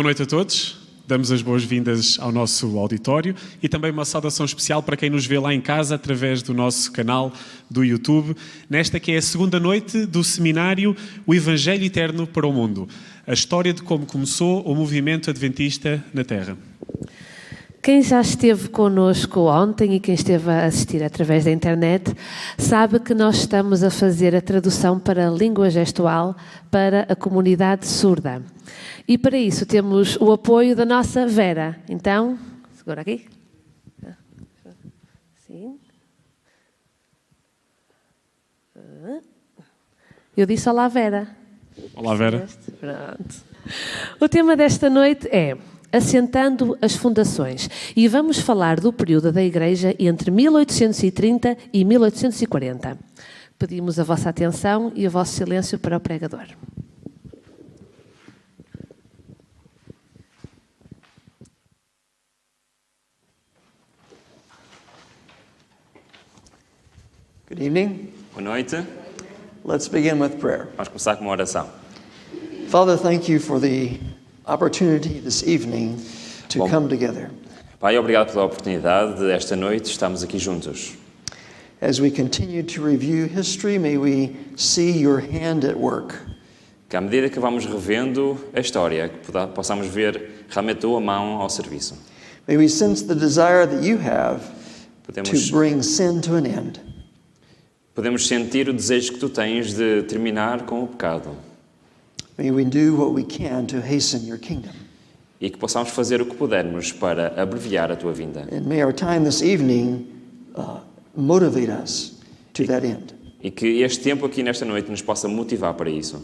Boa noite a todos. Damos as boas-vindas ao nosso auditório e também uma saudação especial para quem nos vê lá em casa através do nosso canal do YouTube, nesta que é a segunda noite do seminário O Evangelho Eterno para o Mundo, a história de como começou o movimento adventista na Terra. Quem já esteve connosco ontem e quem esteve a assistir através da internet sabe que nós estamos a fazer a tradução para a língua gestual para a comunidade surda. E para isso temos o apoio da nossa Vera. Então, segura aqui. Sim. Eu disse olá, Vera. Olá, Vera. Pronto. O tema desta noite é Assentando as fundações. E vamos falar do período da Igreja entre 1830 e 1840. Pedimos a vossa atenção e o vosso silêncio para o pregador. Good evening. Boa noite. Let's begin with prayer. Vamos começar com uma oração. Father, thank you for the opportunity this evening to come together. Pai, obrigado pela oportunidade de esta noite estarmos aqui juntos. As we continue to review history, may we see your hand at work. Que à medida que vamos revendo a história, que possamos ver realmente a tua mão ao serviço. May we sense the desire that you have to bring sin to an end. Podemos sentir o desejo que tu tens de terminar com o pecado. May we do what we can to hasten your kingdom. E que possamos fazer o que pudermos para abreviar a tua vinda. And may our time this evening motivate us to that end. E que este tempo aqui nesta noite nos possa motivar para isso.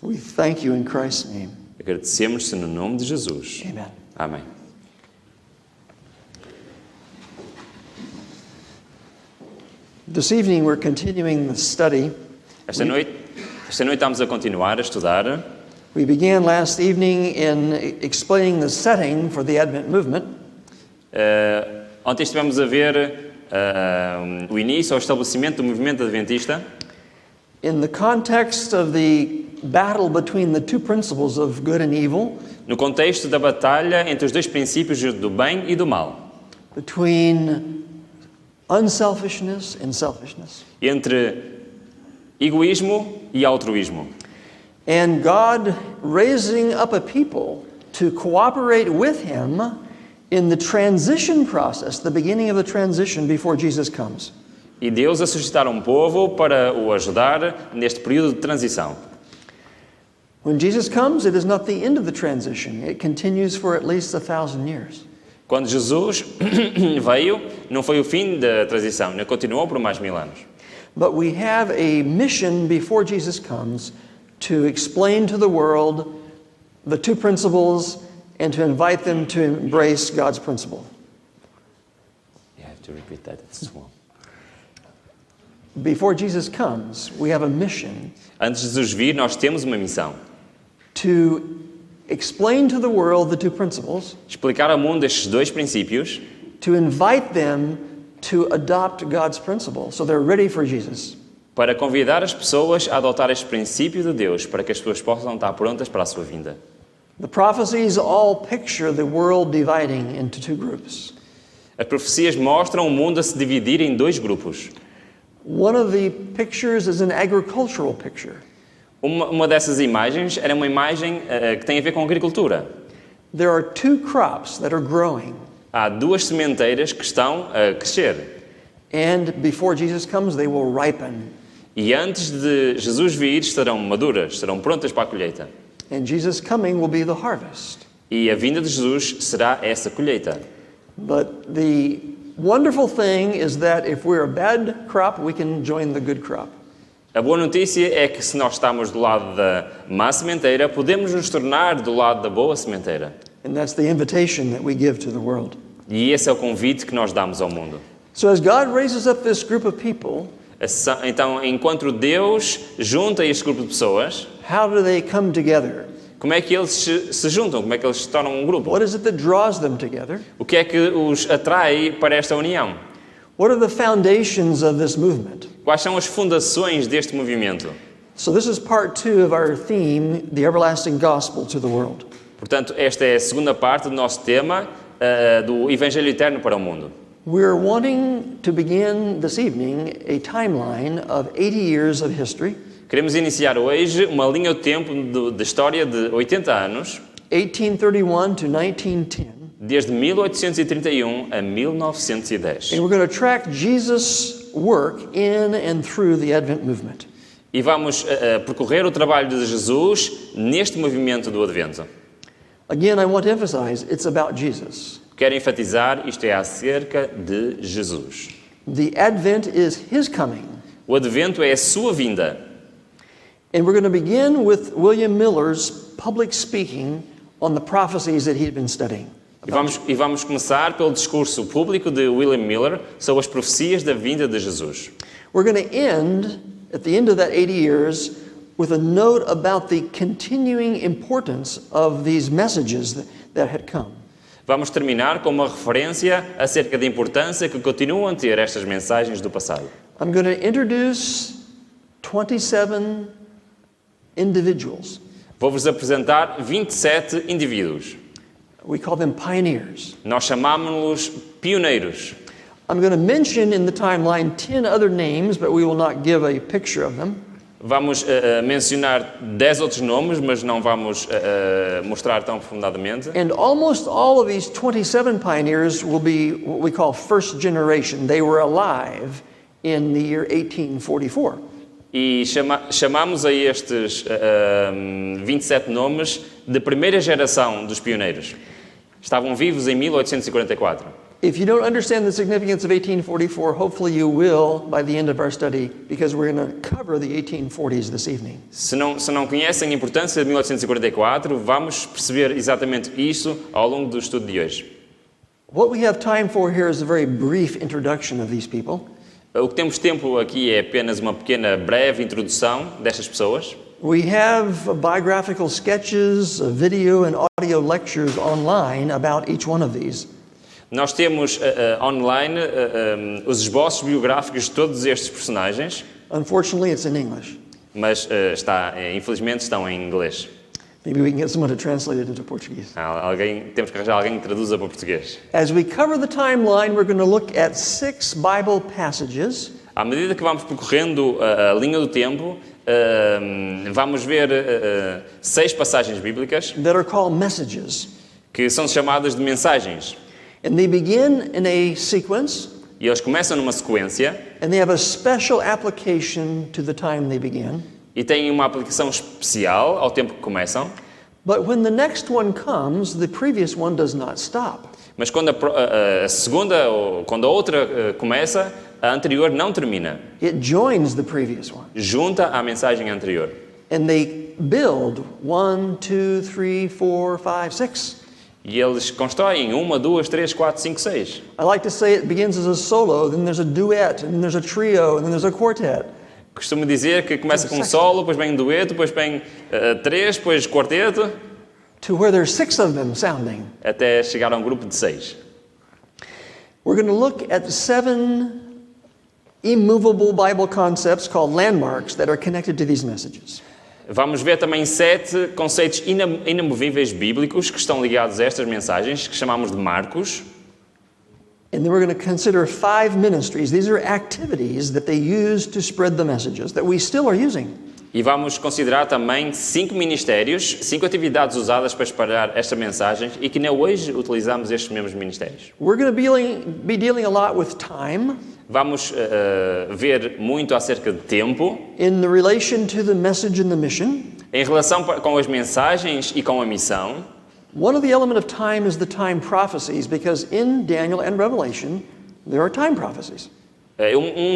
We thank you in Christ's name. Agradecemos-te no nome de Jesus. Amen. Amém. This evening we're continuing the study. Esta noite estamos a continuar a estudar. We began last evening in explaining the setting for the Advent movement. Ontem estivemos a ver o início, o estabelecimento do movimento adventista. In the context of the battle between the two principles of good and evil. No contexto da batalha entre os dois princípios do bem e do mal. Between unselfishness and selfishness. Entre egoísmo e altruísmo. And God raising up a people to cooperate with him in the transition process, the beginning of the transition before Jesus comes. E Deus a suscitar um povo para o ajudar neste período de transição. When Jesus comes, it is not the end of the transition. It continues for at least 1,000 years. Quando Jesus veio, não foi o fim da transição, ele continuou por mais 1000 anos. But we have a mission before Jesus comes to explain to the world the two principles and to invite them to embrace God's principle. You have to repeat that, it's small. Before Jesus comes, we have a mission. Antes de Jesus vir, nós temos uma missão. To explain to the world the two principles. Explicar ao mundo estes dois princípios. To invite them to adopt God's principle, so they're ready for Jesus. Para convidar as pessoas a adotar este princípio de Deus, para que as pessoas possam estar prontas para a sua vinda. The prophecies all picture the world dividing into two groups. As profecias mostram o mundo a se dividir em dois grupos. One of the pictures is an agricultural picture. Uma dessas imagens era uma imagem que tem a ver com agricultura. There are two crops that are growing. Há duas sementeiras que estão a crescer. And before Jesus comes, they will ripen. E antes de Jesus vir, estarão maduras, estarão prontas para a colheita. And Jesus coming will be the harvest. E a vinda de Jesus será essa colheita. But the wonderful thing is that if we're a bad crop, we can join the good crop. A boa notícia é que se nós estamos do lado da má sementeira, podemos nos tornar do lado da boa sementeira. And that's the invitation that we give to the world. E esse é o convite que nós damos ao mundo. So as God raises up this group of people, então, enquanto Deus junta este grupo de pessoas, how do they come together? como é que eles se juntam? Como é que eles se tornam um grupo? What is it that draws them together? O que é que os atrai para esta união? What are the foundations of this movement? Quais são as fundações deste movimento? So this is part 2 of our theme, the everlasting gospel to the world. Portanto, esta é a segunda parte do nosso tema, do Evangelho Eterno para o Mundo. We're wanting to begin this evening a timeline of 80 years of history. Queremos iniciar hoje uma linha do tempo de história de 80 anos, 1831 to 1910. desde 1831 a 1910. And we're going to track Jesus' work in and through the Advent movement. E vamos percorrer o trabalho de Jesus neste movimento do Advento. Again, I want to emphasize, it's about Jesus. Quero enfatizar, isto é acerca de Jesus. The Advent is His coming. O Advento é a sua vinda. And we're going to begin with William Miller's public speaking on the prophecies that he'd been studying. E vamos começar pelo discurso público de William Miller sobre as profecias da vinda de Jesus. We're going to end, at the end of that 80 years, with a note about the continuing importance of these messages that had come. Vamos terminar com uma referência acerca da importância que continuam a ter estas mensagens do passado. I'm going to introduce 27 individuals. Vou-vos apresentar 27 indivíduos. We call them pioneers. Nós chamamos-los pioneiros. I'm going to mention in the timeline 10 other names, but we will not give a picture of them. Vamos mencionar 10 outros nomes, mas não vamos mostrar tão profundamente. And almost all of these 27 pioneers will be what we call first generation. They were alive in the year 1844. E chamamos a estes 27 nomes de primeira geração dos pioneiros. Estavam vivos em 1844. If you don't understand the significance of 1844, hopefully you will by the end of our study, because we're going to cover the 1840s this evening. Se não conhecem a importância de 1844, vamos perceber exatamente isso ao longo do estudo de hoje. What we have time for here is a very brief introduction of these people. O que temos tempo aqui é apenas uma pequena breve introdução destas pessoas. We have biographical sketches, video and audio lectures online about each one of these. Nós temos online os esboços biográficos de todos estes personagens. Unfortunately, it's in English. Mas infelizmente estão em inglês. Maybe we can get someone to translate it into Portuguese. Temos que arranjar alguém que traduza para português. As we cover the timeline, we're going to look at 6 Bible passages. À medida que vamos percorrendo a linha do tempo, vamos ver 6 passagens bíblicas That are called messages. Que são chamadas de mensagens. And they begin in a sequence. E eles começam numa sequência. And they have a special application to the time they begin. E têm uma aplicação especial ao tempo que começam. But when the next one comes, the previous one does not stop. Mas quando a segunda ou quando a outra começa, a anterior não termina. It joins the previous one. Junta à mensagem anterior. And they build 1, 2, 3, 4, 5, 6. E eles constroem 1, 2, 3, 4, 5, 6. I like to say it begins as a solo, then there's a duet, and then there's a trio, and then there's a quartet. Costumo dizer que começa com um solo, depois vem um dueto, depois vem 3, depois quarteto. To where there's 6 of them sounding. Até chegar a um grupo de 6. We're going to look at 7 immovable Bible concepts called landmarks that are connected to these messages. Vamos ver também 7 conceitos inamovíveis bíblicos que estão ligados a estas mensagens, que chamamos de marcos. And then we're going to consider 5 ministries. These are activities that they use to spread the messages that we still are using. E vamos considerar também 5 ministérios, 5 atividades usadas para espalhar estas mensagens e que ainda hoje utilizamos estes mesmos ministérios. We're going to be dealing a lot with time. Vamos ver muito acerca de tempo. In the relation to the message and the mission. Em relação com as mensagens e com a missão. One of the elements of time is the time prophecies, because in Daniel and Revelation there are time prophecies.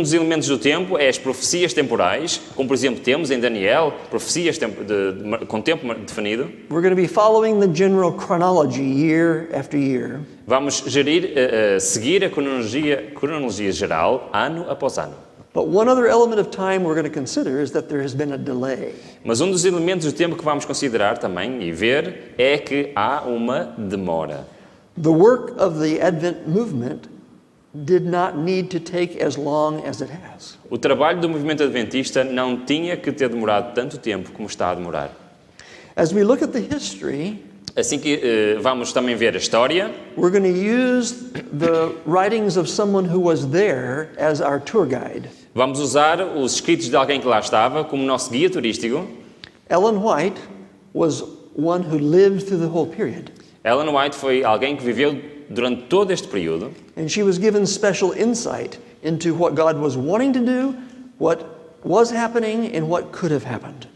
Dos elementos do tempo é as profecias temporais, como por exemplo temos em Daniel, profecias com tempo definido. We're going to be following the general chronology year after year. Vamos seguir a cronologia geral ano após ano. But one other element of time we're going to consider is that there has been a delay. Mas dos elementos do tempo que vamos considerar também e ver é que há uma demora. The work of the Advent movement did not need to take as long as it has. O trabalho do movimento adventista não tinha que ter demorado tanto tempo como está a demorar. As we look at the history, Assim que vamos também ver a história. We're going to use the writings of someone who was there as our tour guide. Vamos usar os escritos de alguém que lá estava como nosso guia turístico. Ellen White was one who lived through the whole period. Ellen White foi alguém que viveu durante todo este período. And she was given special insight into what God was wanting to do, what was happening, and what could have happened.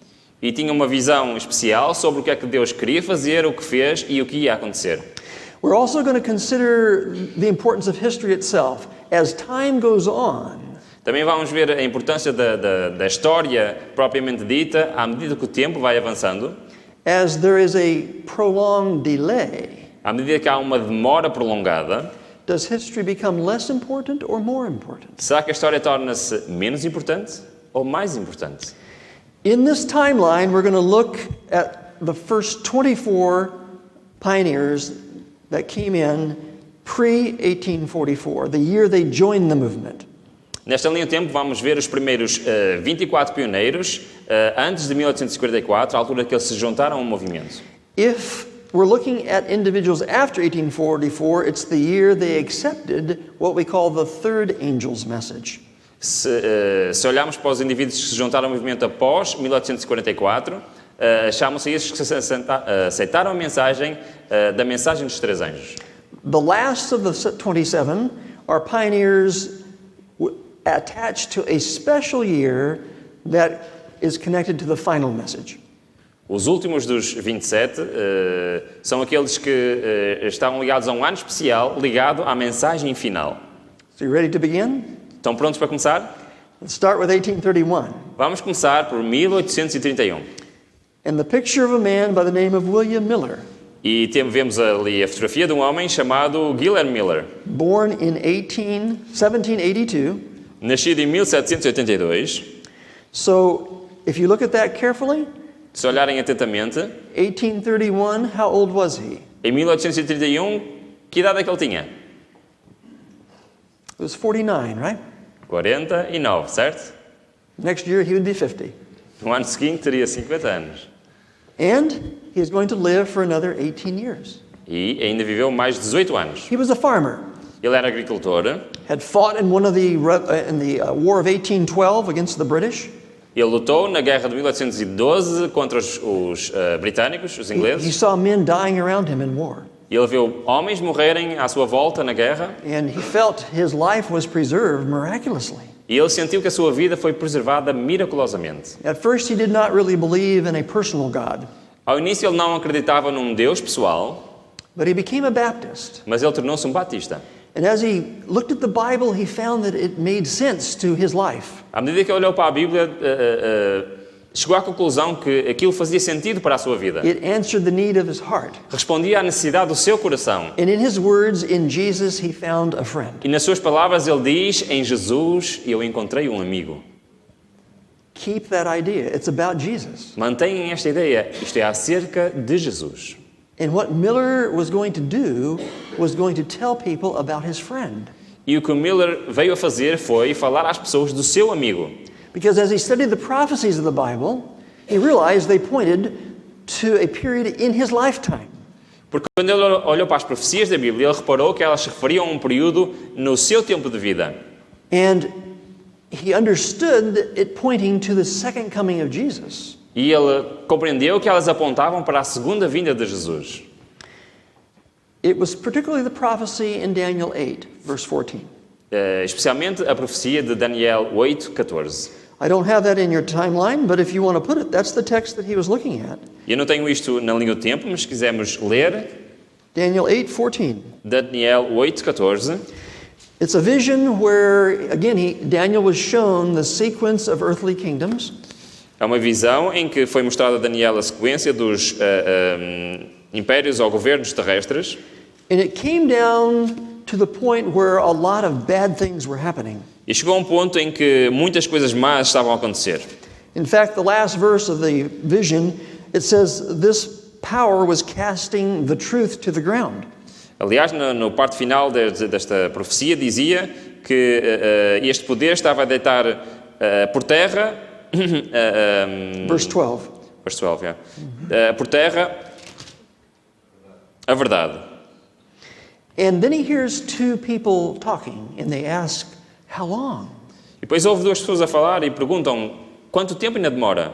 E tinha uma visão especial sobre o que é que Deus queria fazer, o que fez e o que ia acontecer. We're also going to consider the importance of history itself. As time goes on, Também vamos ver a importância da história propriamente dita à medida que o tempo vai avançando. as there is a prolonged delay, À medida que há uma demora prolongada, does history become less important or more important? será que a história torna-se menos importante ou mais importante? In this timeline, we're going to look at the first 24 pioneers that came in pre-1844, the year they joined the movement. Nesta linha do tempo vamos ver os primeiros 24 pioneiros antes de 1844, a altura que eles se juntaram ao movimento. If we're looking at individuals after 1844, it's the year they accepted what we call the third angel's message. Se olharmos para os indivíduos que se juntaram ao movimento após 1844, chamam-se esses que aceitaram a mensagem da mensagem dos três anjos. The last of the 27 are pioneers attached to a special year that is connected to the final message. Os últimos dos 27 são aqueles que estavam ligados a um ano especial ligado à mensagem final. So you ready to begin? Estão prontos para começar? Let's start with 1831. Vamos começar por 1831. And the picture of a man by the name of William Miller, E vemos ali a fotografia de um homem chamado Guilherme Miller, born in 1782. nascido em 1782. So if you look at that carefully, Se olharem atentamente, 1831, how old was he? em 1831, que idade é que ele tinha? It was 49, right? 49, certo? Next year he would be 50. No ano seguinte teria 50 anos. And he is going to live for another 18 years. E ainda viveu mais de 18 anos. He was a farmer, Ele era agricultor, had fought in one of the War of 1812 against the British. ele lutou na guerra de 1812 contra os britânicos, os He ingleses. saw men dying around him in war. Ele viu homens morrerem à sua volta na guerra And he felt his life was preserved miraculously. e ele sentiu que a sua vida foi preservada miraculosamente. At first, he did not really believe in a personal God, Ao início ele não acreditava num Deus pessoal, but he became a Baptist. mas ele tornou-se um batista. And as he looked at the Bible, he found that it made sense to his life. À medida que ele olhou para a Bíblia, chegou à conclusão que aquilo fazia sentido para a sua vida. It answered the need of his heart. Respondia à necessidade do seu coração. And in his words, in Jesus, he found a friend. E nas suas palavras ele diz, em Jesus eu encontrei um amigo. Keep that idea. It's about Jesus. Mantenham esta ideia, isto é acerca de Jesus. And what Miller was going to do was going to tell people about his friend. E o que o Miller veio a fazer foi falar às pessoas do seu amigo. Because as he studied the prophecies of the Bible, he realized they pointed to a period in his lifetime. Porque quando ele olhou para as profecias da Bíblia, ele reparou que elas se referiam a um período no seu tempo de vida. And he understood it pointing to the second coming of Jesus. E ele compreendeu que elas apontavam para a segunda vinda de Jesus. It was particularly the prophecy in Daniel 8, verse 14. Especialmente a profecia de Daniel 8:14. I don't have that in your timeline, but if you want to put it, that's the text that he was looking at. Eu não tenho isto na linha do tempo, mas se quisermos ler Daniel 8:14. Daniel 8:14, It's a vision where, again, Daniel was shown the sequence of earthly kingdoms. é uma visão em que foi mostrada a Daniel a sequência dos impérios ou governos terrestres. And it came down to the point where a lot of bad things were happening. E chegou a um ponto em que muitas coisas más estavam a acontecer. In fact, the last verse of the vision, it says this power was casting the truth to the ground. Aliás, no parte final desta profecia dizia que este poder estava a deitar por terra Verse 12. verse 12, yeah. Por terra a verdade. And then he hears two people talking, and they ask, how long? E depois ouve duas pessoas a falar e perguntam, quanto tempo ainda demora?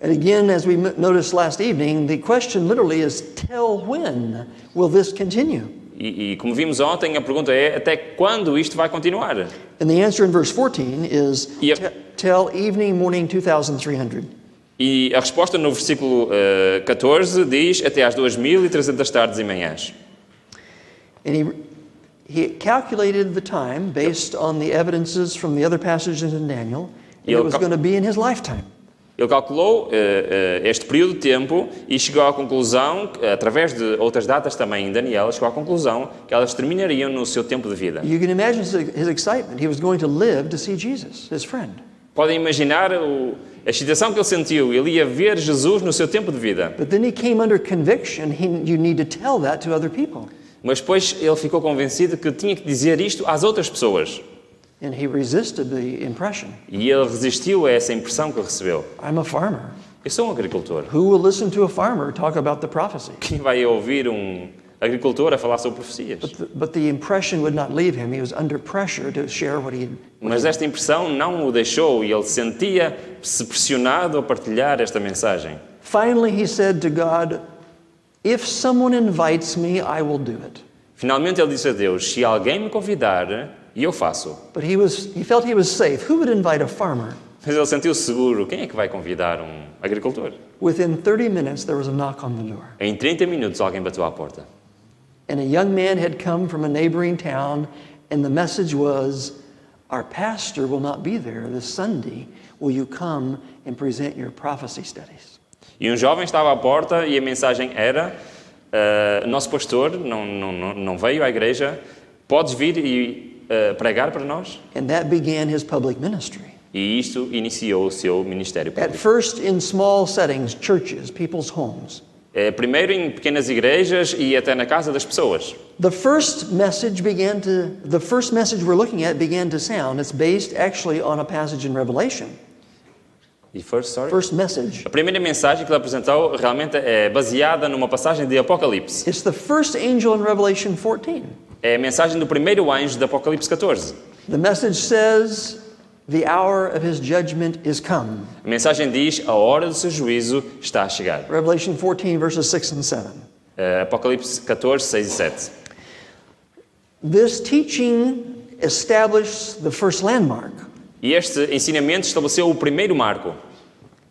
And again, as we noticed last evening, the question literally is, till when will this continue? E como vimos ontem, a pergunta é, até quando isto vai continuar? And the answer in verse 14 is, till evening, morning, 2,300. E a resposta no versículo 14 diz, até às 2.300 tardes e manhãs. And he calculated the time based on the evidences from the other passages in Daniel, and it was going to be in his lifetime. Ele calculou este período de tempo e chegou à conclusão, através de outras datas também em Daniel, chegou à conclusão que elas terminariam no seu tempo de vida. You can imagine his excitement. He was going to live to see Jesus, his friend. Podem imaginar a excitação que ele sentiu. Ele ia ver Jesus no seu tempo de vida. But then he came under conviction. You need to tell that to other people. Mas depois ele ficou convencido que tinha que dizer isto às outras pessoas. And he resisted the impression. E ele resistiu a essa impressão que recebeu. I'm a farmer. Eu sou um agricultor. Who will listen to a farmer talk about the prophecy? Quem vai ouvir um agricultor a falar sobre profecias? But the impression would not leave him. He was under pressure to share what he. Mas esta impressão não o deixou e ele sentia-se pressionado a partilhar esta mensagem. Finally, he said to God, "If someone invites me, I will do it." Finalmente ele disse a Deus, se alguém me convidar, eu faço. But he felt he was safe. Who would invite a farmer? Mas ele sentiu-se seguro. Quem é que vai convidar um agricultor? Within 30 minutes, there was a knock on the door. Em 30 minutos alguém bateu à porta. And a young man had come from a neighboring town, and the message was, "Our pastor will not be there this Sunday. Will you come and present your prophecy studies?" E um jovem estava à porta e a mensagem era, nosso pastor não veio à igreja, podes vir e pregar para nós? And that began his public ministry. E isto iniciou o seu ministério At público. first in small settings, churches, people's homes. Primeiro em pequenas igrejas e até na casa das pessoas. The first message we're looking at began to sound. It's based actually on a passage in Revelation. First message. A primeira mensagem que ele apresentou realmente é baseada numa passagem de Apocalipse. It's the first angel in Revelation 14. É a mensagem do primeiro anjo de Apocalipse 14. The message says, "The hour of his judgment is come." A mensagem diz, a hora do seu juízo está a chegar. Revelation 14 verses 6 and 7. Apocalipse 14, 6 e 7. This teaching established the first landmark. E este ensinamento estabeleceu o primeiro marco.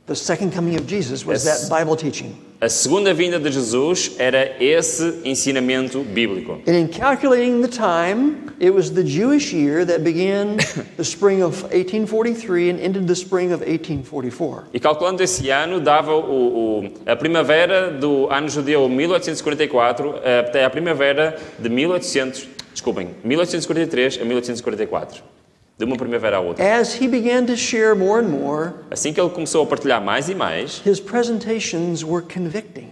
The second coming of Jesus was that Bible teaching. A segunda vinda de Jesus era esse ensinamento bíblico. And in calculating the time, it was the Jewish year that began the spring of 1843 and ended the spring of 1844. E calculando esse ano, dava a primavera do ano judeu 1844 até a primavera de 1843 a 1844. De uma primavera à outra. As he began to share more and more, assim que ele começou a partilhar mais e mais, his presentations were convicting.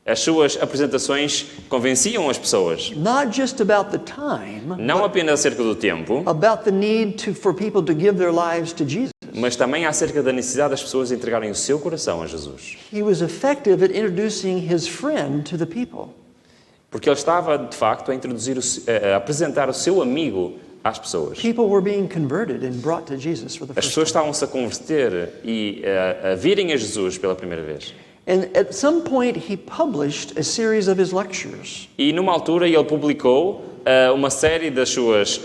As suas apresentações convenciam as pessoas. Not just about the time, não apenas acerca do tempo, about the need for people to give their lives to Jesus. Mas também acerca da necessidade das pessoas entregarem o seu coração a Jesus. He was effective at introducing his friend to the people. Porque ele estava de facto a apresentar o seu amigo às pessoas. People were being converted and brought to Jesus for the As first pessoas time. estavam-se a converter e a virem a Jesus pela primeira vez. And at some point he published a series of his lectures. E numa altura ele publicou uma série dos seus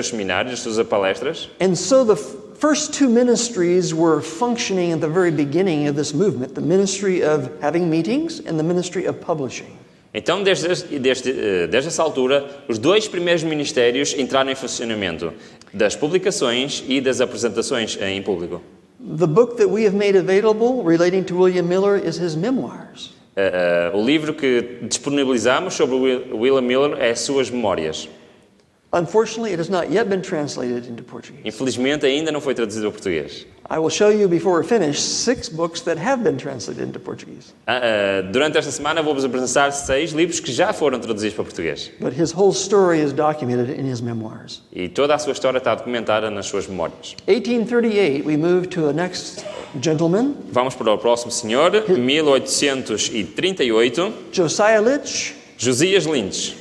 seminários, das suas palestras. And so the first two ministries were functioning at the very beginning of this movement, the ministry of having meetings and the ministry of publishing. Então, desde essa altura, os dois primeiros ministérios entraram em funcionamento, das publicações e das apresentações em público. The book that we have made available relating to William Miller is his memoirs. O livro que disponibilizamos sobre William Miller é as suas memórias. Unfortunately, it has not yet been translated into Portuguese. Infelizmente, ainda não foi traduzido ao português. I will show you before we finish 6 books that have been translated into Portuguese. Durante esta semana vou-vos apresentar 6 livros que já foram traduzidos para português. But his whole story is documented in his memoirs. E toda a sua história está documentada nas suas memórias. 1838, we move to a next gentleman. Vamos para o próximo senhor, 1838. Josiah Litch Josias Lynch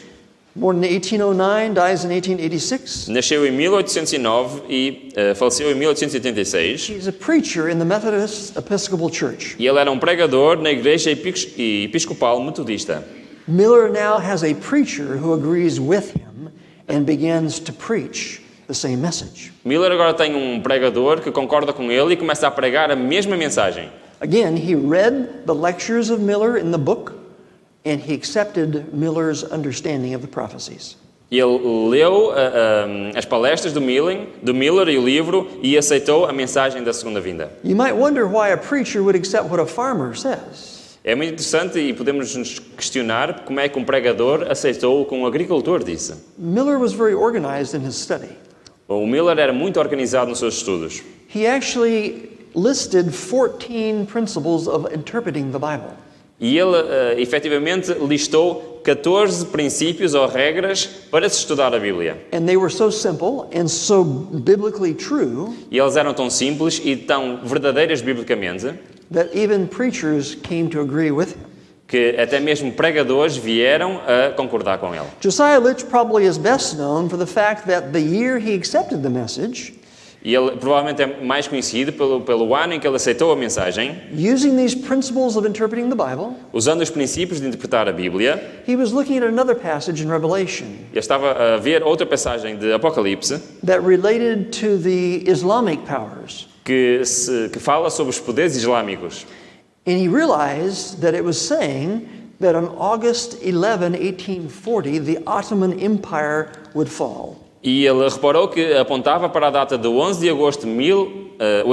born in 1809, dies in 1886. nasceu em 1809 e faleceu em 1886. He's a preacher in the Methodist Episcopal Church. E ele era um pregador na Igreja Episcopal Metodista. Miller now has a preacher who agrees with him and begins to preach the same message. Miller agora tem um pregador que concorda com ele e começa a pregar a mesma mensagem. Again, he read the lectures of Miller in the book, and he accepted Miller's understanding of the prophecies. Ele leu as palestras do Miller e o livro e aceitou a mensagem da segunda vinda. You might wonder why a preacher would accept what a farmer says. É muito interessante e podemos nos questionar como é que um pregador aceitou o que um agricultor disse. Miller was very organized in his study. O Miller era muito organizado nos seus estudos. He actually listed 14 principles of interpreting the Bible. E ele, efetivamente, listou 14 princípios ou regras para se estudar a Bíblia. And they were so simple and so biblically true E elas eram tão simples e tão verdadeiras biblicamente that even preachers came to agree with him. que até mesmo pregadores vieram a concordar com ele. Josiah Litch probably is best known for the fact that the year he accepted the message, E ele provavelmente é mais conhecido pelo ano em que ele aceitou a mensagem, using these principles of interpreting the Bible, usando os princípios de interpretar a Bíblia. he was looking at another passage in Revelation Ele estava a ver outra passagem de Apocalipse that related to the Islamic powers. que fala sobre os poderes islâmicos. And he realized that it was saying that on August 11, 1840, the Ottoman Empire would fall. E ele reparou que apontava para a data de 11 de agosto de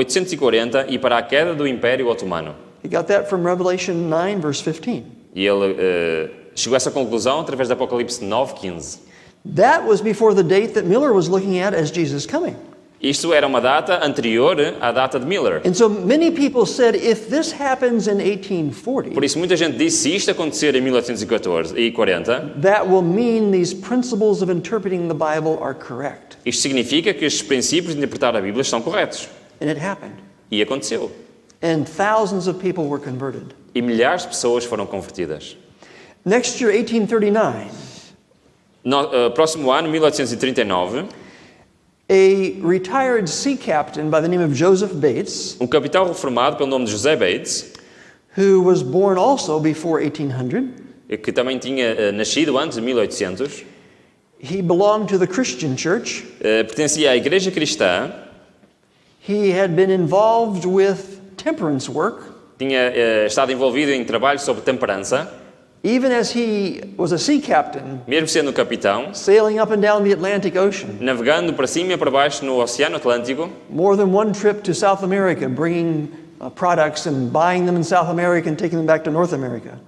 1840 e para a queda do Império Otomano. He got that from Revelation 9, verse 15. E ele chegou a essa conclusão através de Apocalipse 9:15. That was before the date that Miller was looking at as Jesus coming. Isto era uma data anterior à data de Miller. And so many people said, if this happens in 1840, Por isso muita gente disse, se isto acontecer em 1840, that will mean these principles of interpreting the Bible are correct. isto significa que estes princípios de interpretar a Bíblia estão corretos. And it happened. E aconteceu. And thousands of people were converted. E milhares de pessoas foram convertidas. Next year, 1839, Próximo ano, 1839, a retired sea captain by the name of Joseph Bates, um capitão reformado pelo nome de José Bates, who was born also before 1800, que também tinha nascido antes de 1800, he belonged to the Christian church. pertencia à Igreja Cristã, He had been involved with temperance work, tinha estado envolvido em trabalhos sobre temperança, even as he was a sea captain, mesmo sendo capitão, sailing up and down the Atlantic Ocean. navegando para cima e para baixo no Oceano Atlântico, More than one trip to South America, bringing products and buying them in South America and taking them back to North America.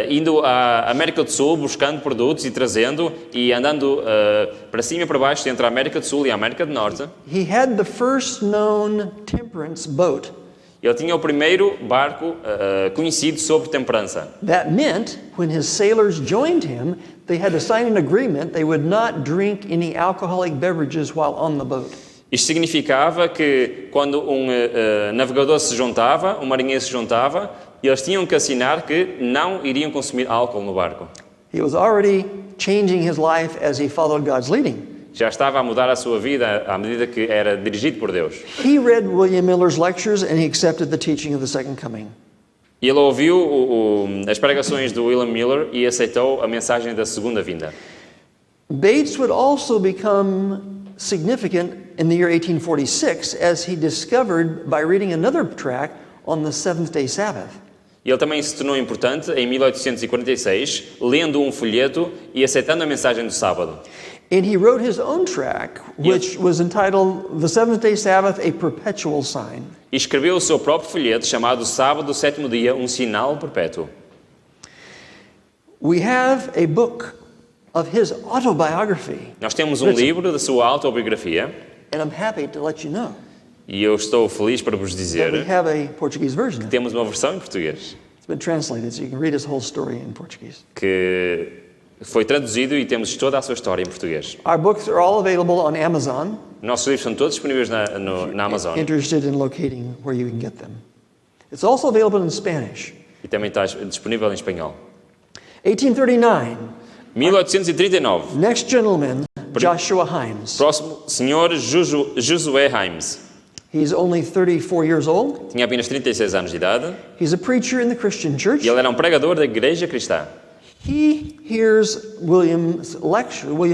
indo à América do Sul, buscando produtos e trazendo, e andando para cima e para baixo entre a América do Sul e a América do Norte. He had the first known temperance boat. Ele tinha o primeiro barco conhecido sobre temperança. That meant when his sailors joined him, they had to sign an agreement they would not drink any alcoholic beverages while on the boat. Isto significava que quando um navegador se juntava, um marinheiro se juntava, eles tinham que assinar que não iriam consumir álcool no barco. He was already changing his life as he followed God's leading. Já estava a mudar a sua vida à medida que era dirigido por Deus. He read William Miller's lectures and he accepted the teaching of the second coming. E ele ouviu as pregações do William Miller e aceitou a mensagem da segunda vinda. Bates would also become significant in the year 1846 as he discovered by reading another tract on the seventh-day Sabbath. Ele também se tornou importante em 1846, lendo um folheto e aceitando a mensagem do sábado. And he wrote his own tract, which was entitled The Seventh-day Sabbath, a Perpetual Sign. E escreveu o seu próprio folheto chamado Sábado, sétimo dia, um sinal perpétuo. We have a book of his autobiography, Nós temos um livro da sua autobiografia and I'm happy to let you know e eu estou feliz para vos that we dizer have a Portuguese version. que temos uma versão em português It's been translated, so you can read his whole story in Portuguese. que foi traduzido e temos toda a sua história em português. Our books are all available on Amazon. Nossos livros são todos disponíveis na Amazon Interested in locating where you can get them. It's also available in Spanish. e também está disponível em espanhol. 1839. 1839. Next gentleman, Joshua Himes. Próximo, Sr. Josué Himes. He's only 34 years old. Tinha apenas 36 anos de idade. He's a preacher in the Christian church. E ele era um pregador da Igreja Cristã. He hears William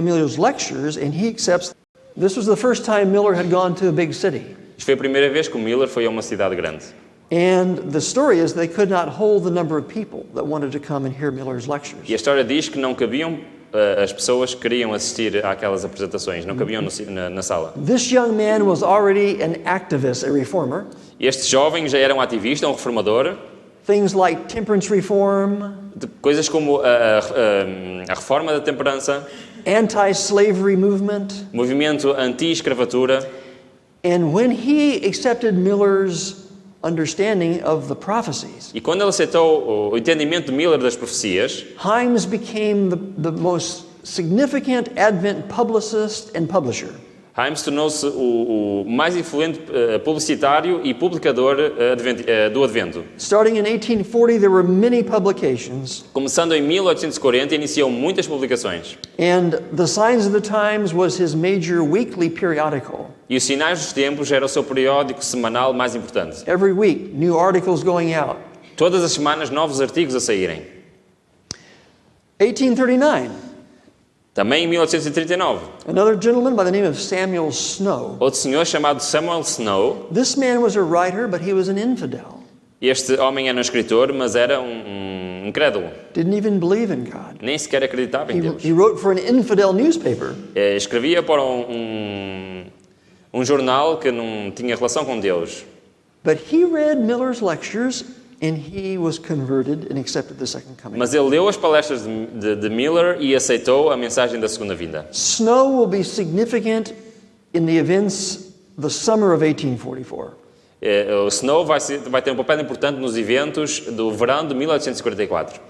Miller's lectures, and he accepts. This was the first time Miller had gone to a big city. Isto foi a primeira vez que o Miller foi a uma cidade grande. And the story is they could not hold the number of people that wanted to come and hear Miller's lectures. E a história diz que não cabiam as pessoas que queriam assistir àquelas apresentações, não cabiam na sala. This young man was already an activist, a reformer. Este jovem já era um ativista, um reformador. Things like temperance reform, De coisas como a reforma da temperança, anti-slavery movement. movimento anti-escravatura. And when he accepted Miller's understanding of the prophecies, E quando ele aceitou o entendimento de Miller das profecias, Himes became the most significant Advent publicist and publisher. Himes tornou-se o mais influente publicitário e publicador do Advento. Starting in 1840, there were many publications, Começando em 1840, iniciou muitas publicações. and the Signs of the Times was his major weekly periodical. E os Sinais dos Tempos era o seu periódico semanal mais importante. Every week, new articles going out. Todas as semanas, novos artigos a saírem. 1839, Também em 1839, another gentleman by the name of Samuel Snow. outro senhor chamado Samuel Snow. This man was a writer, but he was an infidel. Este homem era um escritor, mas era um incrédulo. Didn't even believe in God. Nem sequer acreditava em Deus. He wrote for an infidel newspaper. Escrevia para um jornal que não tinha relação com Deus. But he read Miller's lectures and he was converted and accepted the second coming. Mas ele leu as palestras de Miller e aceitou a mensagem da segunda vinda. Snow will be significant in the events the summer of 1844. O Snow vai ter um papel importante nos eventos do verão de 1844.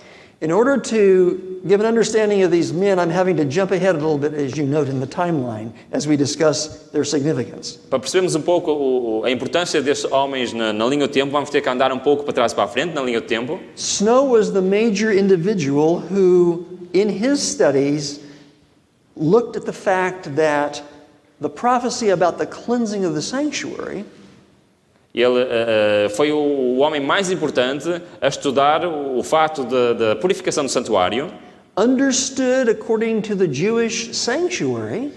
In order to give an understanding of these men, I'm having to jump ahead a little bit, as you note in the timeline, as we discuss their significance. Para percebermos um pouco a importância destes homens na linha do tempo, vamos ter que andar um pouco para trás e para a frente na linha do tempo. Snow was the major individual who, in his studies, looked at the fact that the prophecy about the cleansing of the sanctuary Ele foi o homem mais importante a estudar o fato da purificação do santuário, understood according to the Jewish sanctuary,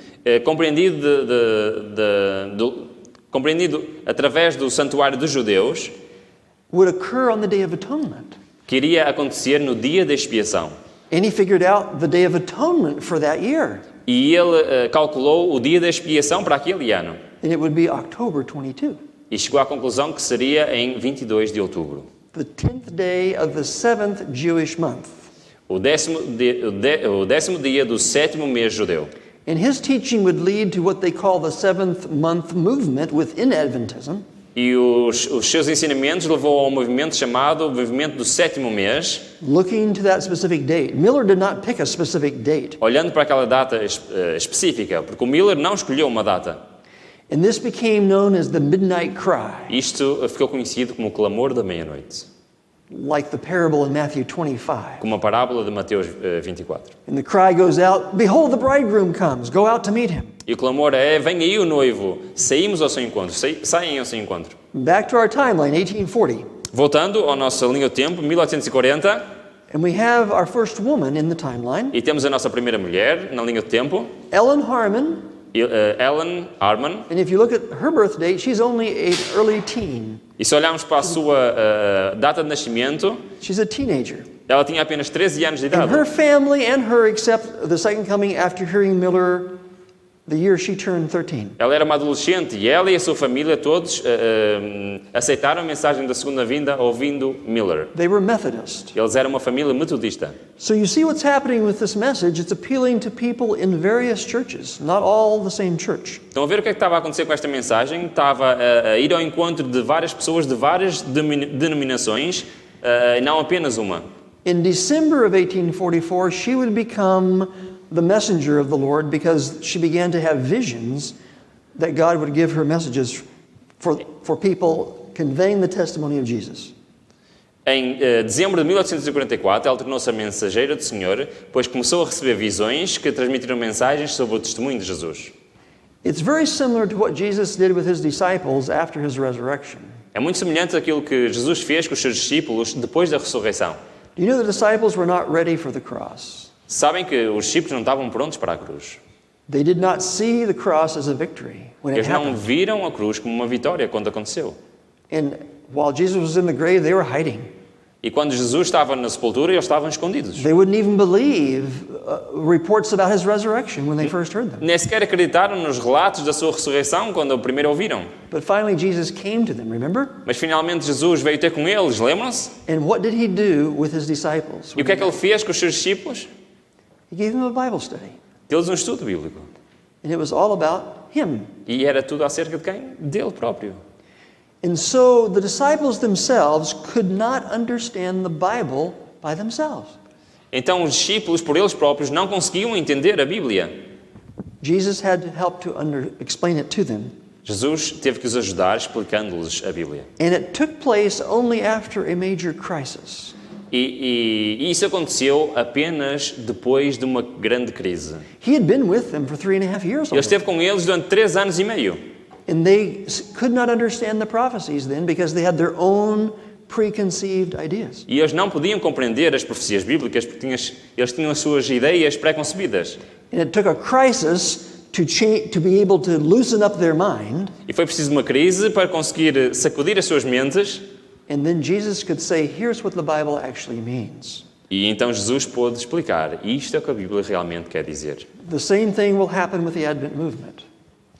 compreendido através do santuário dos judeus, would occur on the Day of Atonement. que iria acontecer no dia da expiação. And he figured out the Day of Atonement for that year. E ele calculou o dia da expiação para aquele ano. And it would be October 22. E chegou à conclusão que seria em 22 de outubro. The 10th day of the 7th Jewish month. O décimo dia do 7º mês judeu. And his teaching would lead to what they call the 7th month movement within Adventism. E os seus ensinamentos levou a um movimento chamado movimento do 7º mês. Looking to that specific date. Miller did not pick a specific date. Olhando para aquela data específica, porque o Miller não escolheu uma data. And this became known as the midnight cry. Isto ficou conhecido como o clamor da meia-noite. Like the parable in Matthew 25. Como a parábola de Mateus 24. And the cry goes out, behold, the bridegroom comes, go out to meet him. E o clamor é, vem aí o noivo, saímos ao seu encontro, saem ao seu encontro. Back to our timeline, 1840. Voltando ao nosso linha do tempo, 1840, And we have our first woman in the timeline, e temos a nossa primeira mulher na linha do tempo, Ellen Harmon. Ellen Harmon. And if you look at her birth date, she's only an early teen. E se olharmos para a sua data de nascimento, She's a teenager. ela tinha apenas 13 anos de idade. And her family and her accept the second coming after hearing Miller the year she turned 13. Ela era uma adolescente e ela e a sua família todos aceitaram a mensagem da segunda vinda ouvindo Miller. They were Methodist. Eles eram uma família metodista. So you see what's happening with this message. It's appealing to people in various churches, not all the same church. Estão a ver o que é que estava a acontecer com esta mensagem? Estava a ir ao encontro de várias pessoas de várias denominações, e não apenas uma. In December of 1844, she would become the messenger of the Lord because she began to have visions that God would give her messages for people conveying the testimony of Jesus. Em dezembro de 1844, ela tornou-se a mensageira do Senhor, pois começou a receber visões que transmitiram mensagens sobre o testemunho de Jesus. It's very similar to what Jesus did with his disciples after his resurrection. É muito semelhante àquilo que Jesus fez com os seus discípulos depois da ressurreição. Do you know the disciples were not ready for the cross? Sabem que os discípulos não estavam prontos para a cruz. They did not see the cross as a victory when it Eles não happened. viram a cruz como uma vitória quando aconteceu. And while Jesus was in the grave, they were hiding. E quando Jesus estava na sepultura, eles estavam escondidos. They wouldn't even believe reports about his resurrection when they first heard them. Nem sequer acreditaram nos relatos da sua ressurreição quando o primeiro ouviram. But finally Jesus came to them, remember? Mas finalmente Jesus veio ter com eles, lembram-se? And what did he do with his disciples? E o que é que ele fez com os seus discípulos? He gave them a Bible study. Deu-lhes um estudo bíblico. And it was all about him. E era tudo acerca de quem? Dele próprio. And so the disciples themselves could not understand the Bible by themselves. Então os discípulos, por eles próprios, não conseguiam entender a Bíblia. Jesus had to help to explain it to them. Jesus teve que os ajudar explicando-lhes a Bíblia. And it took place only after a major crisis. E isso aconteceu apenas depois de uma grande crise. He had been with them for 3.5 years. Ele esteve com eles durante 3 anos e meio. And they could not understand the prophecies then because they had their own preconceived ideas. E eles não podiam compreender as profecias bíblicas porque eles tinham as suas ideias pré-concebidas. And it took a crisis to be able to loosen up their mind. E foi preciso uma crise para conseguir sacudir as suas mentes. And then Jesus could say, here's what the Bible actually means. E então Jesus pôde explicar, isto é o que a Bíblia realmente quer dizer. The same thing will happen with the Advent movement.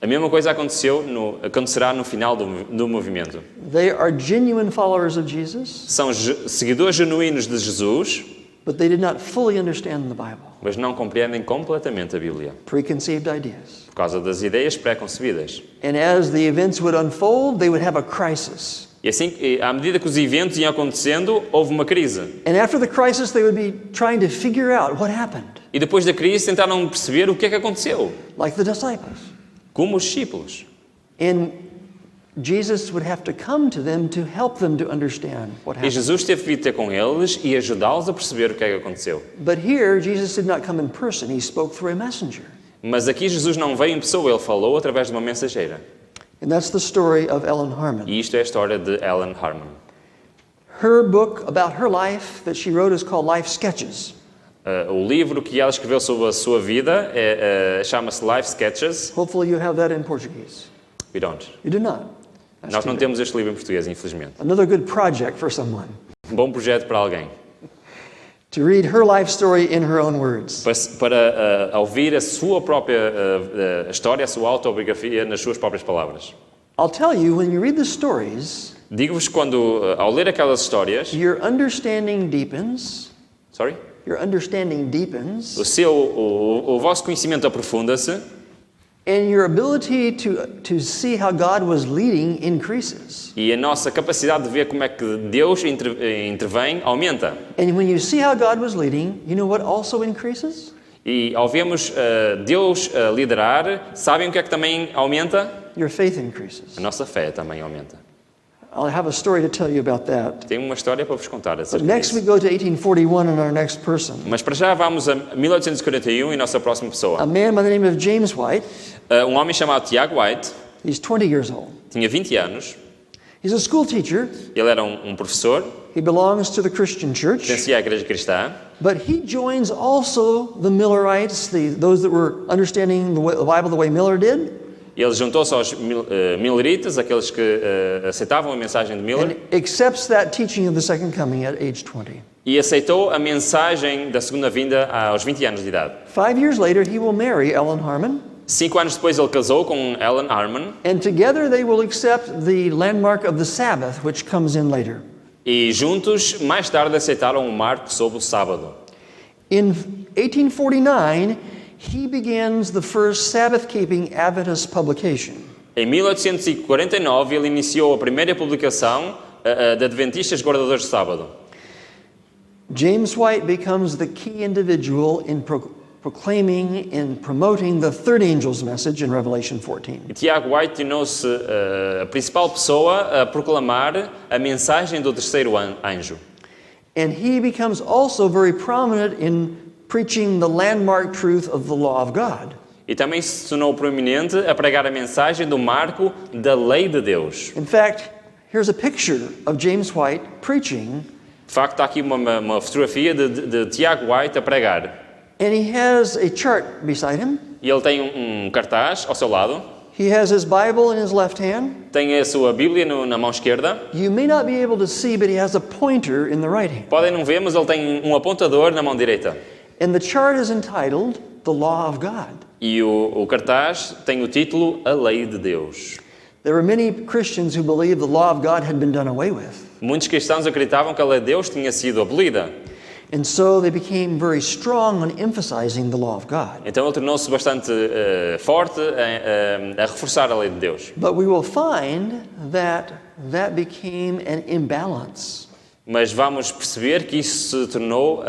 A mesma coisa acontecerá no final do movimento. They are genuine followers of Jesus, São seguidores genuínos de Jesus, but they did not fully understand the Bible. mas não compreendem completamente a Bíblia, Preconceived ideas. por causa das ideias pré-concebidas. And as the events would unfold, they would have a crisis. E assim, à medida que os eventos iam acontecendo, houve uma crise. And after the crisis, they would be trying to figure out what happened, E depois da crise tentaram perceber o que é que aconteceu, like the disciples. como os discípulos. And Jesus would have to come to them to help them to understand what E happened. Jesus teve que vir ter com eles e ajudá-los a perceber o que é que aconteceu. But here, Jesus did not come in person. He spoke through a messenger. Mas aqui Jesus não veio em pessoa, ele falou através de uma mensageira. And that's the story of Ellen Harmon. E isto é a história de Ellen Harmon. Her book about her life that she wrote is called Life Sketches. O livro que ela escreveu sobre a sua vida chama-se Life Sketches. Hopefully you have that in Portuguese. We don't. You do not. That's Nós não too temos este livro em português, infelizmente. bad. Another good project for someone. Bom projeto para alguém. To read her life story in her own words. Para ouvir a sua própria história, a sua autobiografia nas suas próprias palavras. I'll tell you, when you read the stories, Digo-vos quando, ao ler aquelas histórias, your understanding deepens. sorry? Your understanding deepens. O vosso conhecimento aprofunda-se And your ability to see how God was leading increases. e a nossa capacidade de ver como é que Deus intervém aumenta. And when you see how God was leading, you know what also increases? E ao vermos Deus liderar, sabem o que é que também aumenta? Your faith increases. A nossa fé também aumenta. I'll have a story to tell you about that. Tenho uma história para vos contar But acerca next we disso. go to 1841 and our next person. Mas para já vamos a 1841 e nossa próxima pessoa. A man by the name of James White. Um homem chamado Tiago White, He's 20 years old. tinha 20 anos, He's a school teacher. ele era um professor, He belongs to the Christian church. pertencia à igreja cristã, But he joins also the Millerites, those that were understanding the Bible the way Miller did. e ele juntou-se aos milleritas, aqueles que aceitavam a mensagem de Miller, And accepts that teaching of the second coming at age 20. e aceitou a mensagem da segunda vinda aos 20 anos de idade. 5 years later, he will marry Ellen Harmon. 5 anos depois ele casou com Ellen Harmon, And together they will accept the landmark of the Sabbath, which comes in later. e juntos, mais tarde, aceitaram o marco sobre o sábado. In 1849, he begins the first Sabbath-keeping Adventist publication. Em 1849 ele iniciou a primeira publicação de Adventistas guardadores de sábado. James White becomes the key individual in proclaiming and promoting the third angel's message in Revelation 14. E Tiago White tornou-se a principal pessoa a proclamar a mensagem do terceiro anjo. And he becomes also very prominent in preaching the landmark truth of the law of God. E também se tornou proeminente a pregar a mensagem do marco da lei de Deus. In fact, here's a picture of James White preaching. De facto, está aqui uma fotografia de Tiago White a pregar. And he has a chart beside him. E ele tem um cartaz ao seu lado. He has his Bible in his left hand. Tem a sua Bíblia na mão esquerda. You may not be able to see, but he has a pointer in the right hand. Podem não ver, mas ele tem um apontador na mão direita. And the chart is entitled The Law of God. E o cartaz tem o título A Lei de Deus. There were many Christians who believed the law of God had been done away with. Muitos cristãos acreditavam que a lei de Deus tinha sido abolida. And so they became very strong on emphasizing the law of God. Então ele tornou-se bastante forte a reforçar a lei de Deus. But we will find that became an imbalance. Mas vamos perceber que isso se tornou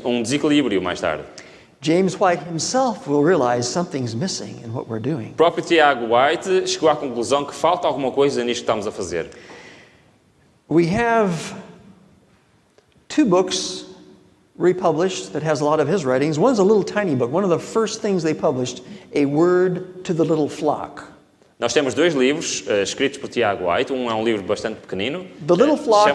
um desequilíbrio mais tarde. James White himself will realize something's missing in what we're doing. O próprio Tiago White chegou à conclusão que falta alguma coisa nisto que estamos a fazer. We have 2 books republished that has a lot of his writings. One's a little tiny book. One of the first things they published, A Word to the Little Flock. Nós temos 2 livros escritos por Tiago White. Um é um livro bastante pequenino, The Little Flock,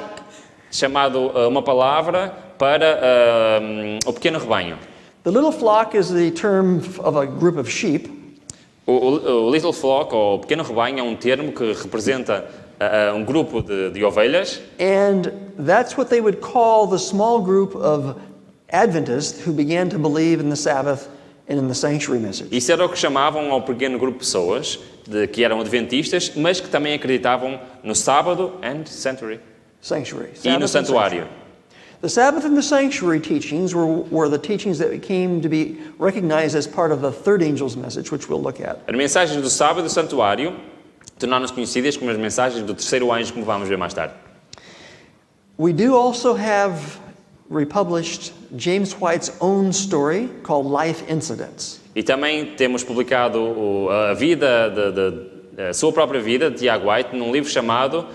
chamado Uma Palavra para o Pequeno Rebanho. The little flock is the term of a group of sheep. O Little Flock, ou Pequeno Rebanho, é um termo que representa um grupo de ovelhas. And that's what they would call the small group of Adventists who began to believe in the Sabbath and in the sanctuary message. Isso era o que chamavam ao pequeno grupo de pessoas que eram adventistas, mas que também acreditavam no sábado and sanctuary. E no santuário. The Sabbath and the sanctuary teachings were the teachings that came to be recognized as part of the third angel's message, which we'll look at. As mensagens do sábado e do santuário tornaram-se conhecidas como as mensagens do terceiro anjo, como vamos ver mais tarde. We do also have republished James White's own story called Life Incidents. E também temos publicado a vida, a sua própria vida de Tiago White num livro chamado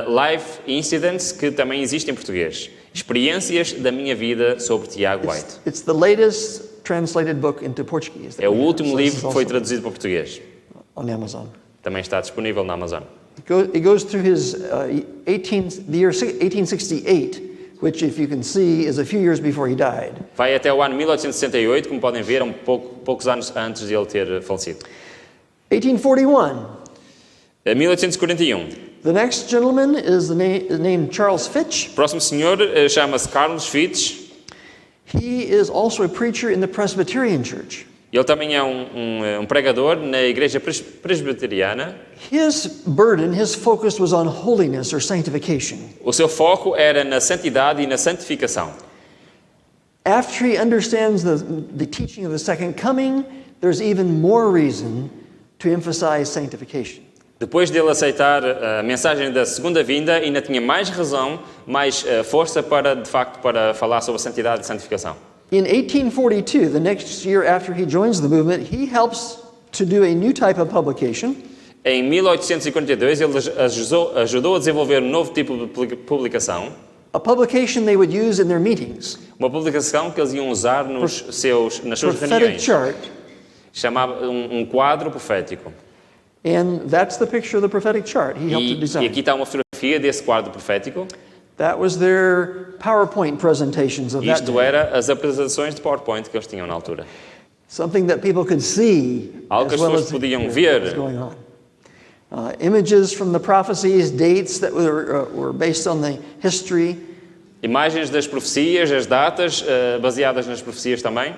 Life Incidents, que também existe em português. Experiências da minha vida sobre Tiago White. It's the latest translated book into Portuguese. É o último livro que foi traduzido para português. On Amazon. Também está disponível na Amazon. It goes through the year 1868, which, if you can see, is a few years before he died. Vai até o ano 1868, como podem ver, poucos anos antes de ele ter falecido. 1841. 1841. The next gentleman is named Charles Fitch. O próximo senhor chama-se Carlos Fitch. He is also a preacher in the Presbyterian Church. Ele também é um pregador na igreja presbiteriana. His burden, his focus was on holiness or sanctification. O seu foco era na santidade e na santificação. After he understands the teaching of the second coming, there's even more reason to emphasize sanctification. Depois dele aceitar a mensagem da segunda vinda, ainda tinha mais razão, mais força de facto, para falar sobre a santidade e santificação. In 1842, the next year after he joins the movement, he helps to do a new type of publication. Em 1842, ele ajudou a desenvolver um novo tipo de publicação. A publication they would use in their meetings. Uma publicação que eles iam usar nas suas reuniões. Chart. Chamava quadro profético. And that's the picture of the prophetic chart he helped to design. E aqui está uma fotografia desse quadro profético. That was their PowerPoint presentations of that Isto day. era as apresentações de PowerPoint que eles tinham na altura. Something that people could see Algo que as pessoas podiam ver. What's going on. Images from the prophecies, dates that were based on the history. Imagens das profecias, as datas baseadas nas profecias também.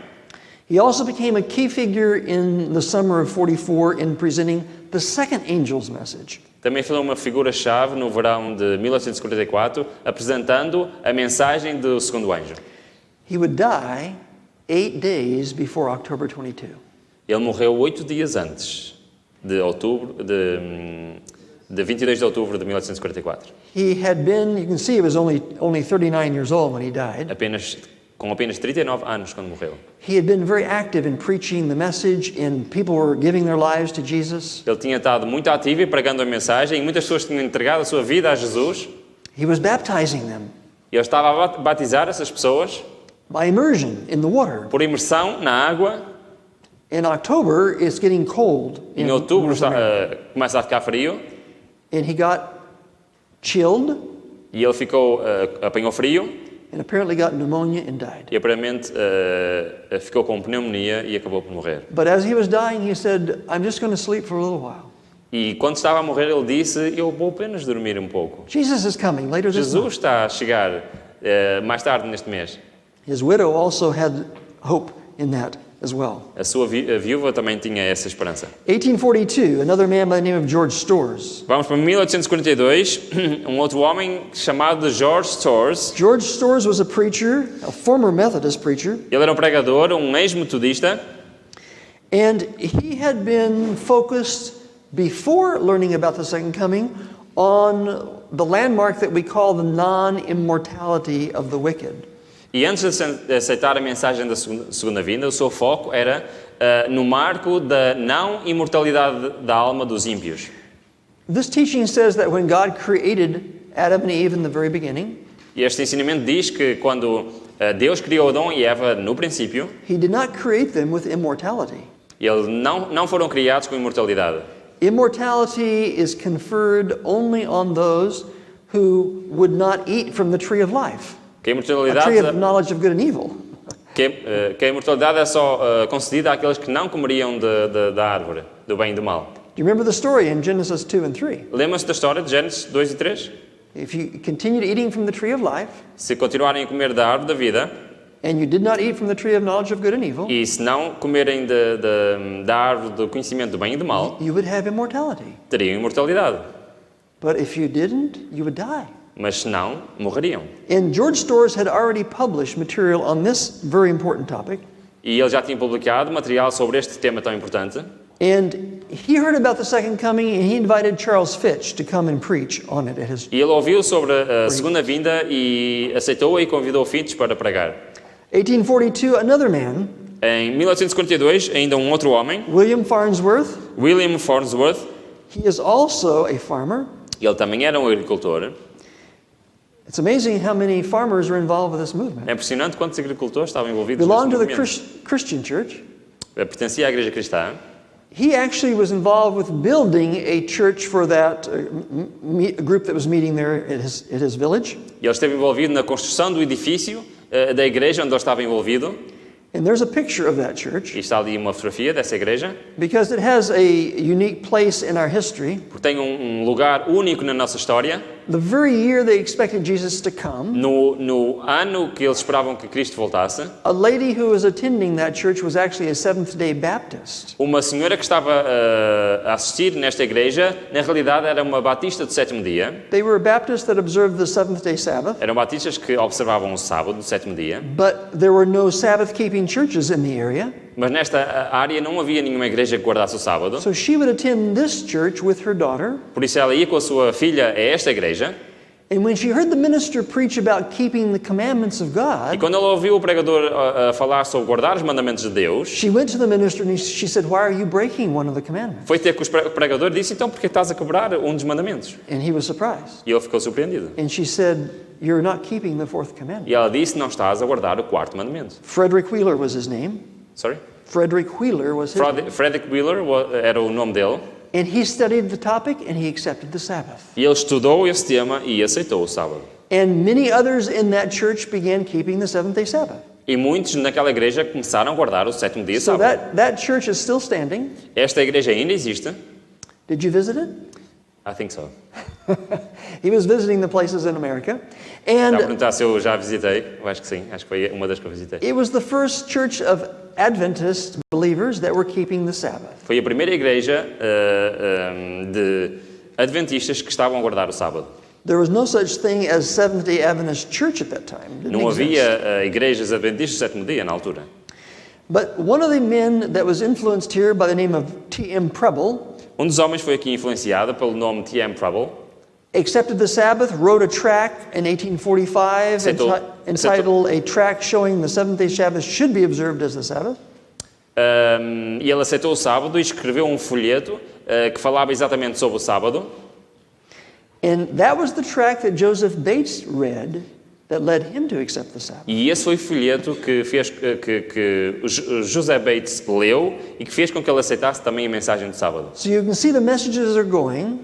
He also became a key figure in the summer of 44 in presenting the second angel's message. Também foi uma figura-chave no verão de 1844, apresentando a mensagem do segundo anjo. He would die 8 days before October 22. Ele morreu 8 dias antes de 22 de outubro de 1844. He had been, you can see, he was only 39 years old when he died. Com apenas 39 anos quando morreu. He had been very active in preaching the message, and people were giving their lives to Jesus. Ele tinha estado muito ativo e pregando a mensagem, e muitas pessoas tinham entregado a sua vida a Jesus. He was baptizing them Ele estava a batizar essas pessoas by immersion in the water. por imersão na água. In October, it's getting cold. Em outubro começa a ficar frio And he got chilled e ele apanhou frio and apparently got pneumonia and died. e aparentemente ficou com pneumonia e acabou por morrer. But as he was dying, he said, I'm just going to sleep for a little while. E quando estava a morrer, ele disse, eu vou apenas dormir um pouco. Jesus is coming later this Jesus month. está a chegar mais tarde neste mês. His widow also had hope in that as well. A sua viúva também tinha essa esperança. 1842, another man by the name of George Storrs. Vamos para 1842, outro homem chamado George Storrs. George Storrs was a preacher, a former Methodist preacher. Ele era um pregador, ex-metodista. And he had been focused, before learning about the second coming, on the landmark that we call the non-immortality of the wicked. E antes de aceitar a mensagem da segunda vinda, o seu foco era no marco da não imortalidade da alma dos ímpios. This teaching says that when God created Adam and Eve in the very beginning, E este ensinamento diz que quando Deus criou Adão e Eva no princípio, He did not create them with immortality. eles não foram criados com imortalidade. Immortality is conferred only on those who would not eat from the tree of life, Que a a imortalidade, tree of knowledge of good and evil. que a imortalidade é só concedida àqueles que não comeriam da árvore, do bem e do mal. Do you remember the story in Genesis 2 and 3? Lembram-se da história de Gênesis 2 e 3? If you continued eating from the tree of life, Se continuarem a comer da árvore da vida, and you did not eat from the tree of knowledge of good and evil, e se não comerem da árvore do conhecimento do bem e do mal, you would have immortality. teriam imortalidade. But if you didn't, you would die. Mas se não, morreriam. And George Storrs had already published material on this very important topic. E ele já tinha publicado material sobre este tema tão importante. And he heard about the second coming and he invited Charles Fitch to come and preach on it at his. E ele ouviu sobre a segunda vinda e aceitou e convidou Fitch para pregar. 1842, another man, Em 1842, ainda outro homem, William Farnsworth, William Farnsworth, he is also a farmer. ele também era agricultor. It's amazing how many farmers are involved with this movement. É impressionante quantos agricultores estavam envolvidos Belonged neste to the movimento. Christian church. Pertencia à Igreja Cristã. He actually was involved with building a church for that group that was meeting there at his village. E ele esteve envolvido na construção do edifício da igreja onde ele estava envolvido. And there's a picture of that church E está ali uma fotografia dessa igreja, because it has a unique place in our history. porque tem lugar único na nossa história. The very year they expected Jesus to come, No ano que eles esperavam que Cristo voltasse, a lady who was attending that church was actually a Seventh-day Baptist. uma senhora que estava a assistir nesta igreja, na realidade era uma batista do sétimo dia. They were a Baptist that observed the seventh-day Sabbath, Eram batistas que observavam o sábado do sétimo dia. but there were no Sabbath-keeping churches in the area. Mas nesta área não havia nenhuma igreja que guardasse o sábado. So she would attend this church with her daughter. Por isso ela ia com a sua filha a esta igreja. And when she heard the minister preach about keeping the commandments of E God, quando ela ouviu o pregador a falar sobre guardar os mandamentos de Deus, she went to the minister and she said, "Why are you breaking one of the commandments?" foi ter com o pregador e disse, então por que estás a quebrar dos mandamentos? And he was surprised. E ele ficou surpreendido. And she said, "You're not keeping the fourth commandment." E ela disse, não estás a guardar o quarto mandamento. Frederick Wheeler was his name. Sorry? Frederick Wheeler was his name. Frederick Wheeler era o nome dele. And he studied the topic and he accepted the Sabbath. E ele estudou esse tema e aceitou o sábado. And many others in that church began keeping the seventh-day Sabbath. E muitos naquela igreja começaram a guardar o sétimo dia So sábado. that church is still standing. Esta igreja ainda existe. Did you visit it? I think so. He was visiting the places in America. Está a And perguntar se eu já visitei. Eu acho que sim. Acho que foi uma das que eu visitei. it was the first church of Adventist believers that were keeping the Sabbath. Foi a primeira igreja de adventistas que estavam a guardar o sábado. There was no such thing as Seventh-day Adventist church at that time. It didn't Não exist. havia igrejas adventistas do sétimo dia na altura. But one of the men that was influenced here by the name of T.M. Preble Dos homens foi aqui influenciado pelo nome T.M. Preble. accepted the Sabbath, wrote a tract in 1845 entitled A Tract Showing the Seventh-day Sabbath Should Be Observed as the Sabbath. E ele aceitou o sábado e escreveu folheto que falava exatamente sobre o sábado. And that was the tract that Joseph Bates read that led him to accept the Sabbath. E esse foi o folheto que fez que José Bates leu e que fez com que ele aceitasse também a mensagem do sábado. So you can see the messages are going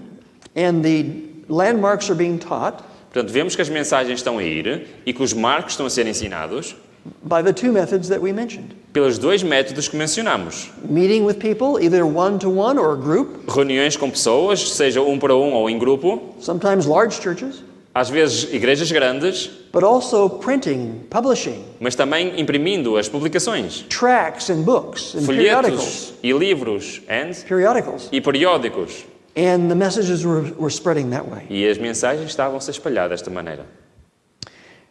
and the landmarks are being taught. Portanto, vemos que as mensagens estão a ir e que os marcos estão a ser ensinados By the two methods that we mentioned. Pelos dois métodos que mencionamos. Meeting with people, either one-to-one or a group. Reuniões com pessoas, seja um para um ou em grupo. Sometimes large churches. Às vezes igrejas grandes. But also printing, publishing. Mas também imprimindo as publicações. Tracts and books and folhetos periodicals. E livros periodicals. E periódicos. And the messages were spreading that way. E as mensagens estavam-se a espalhar desta maneira.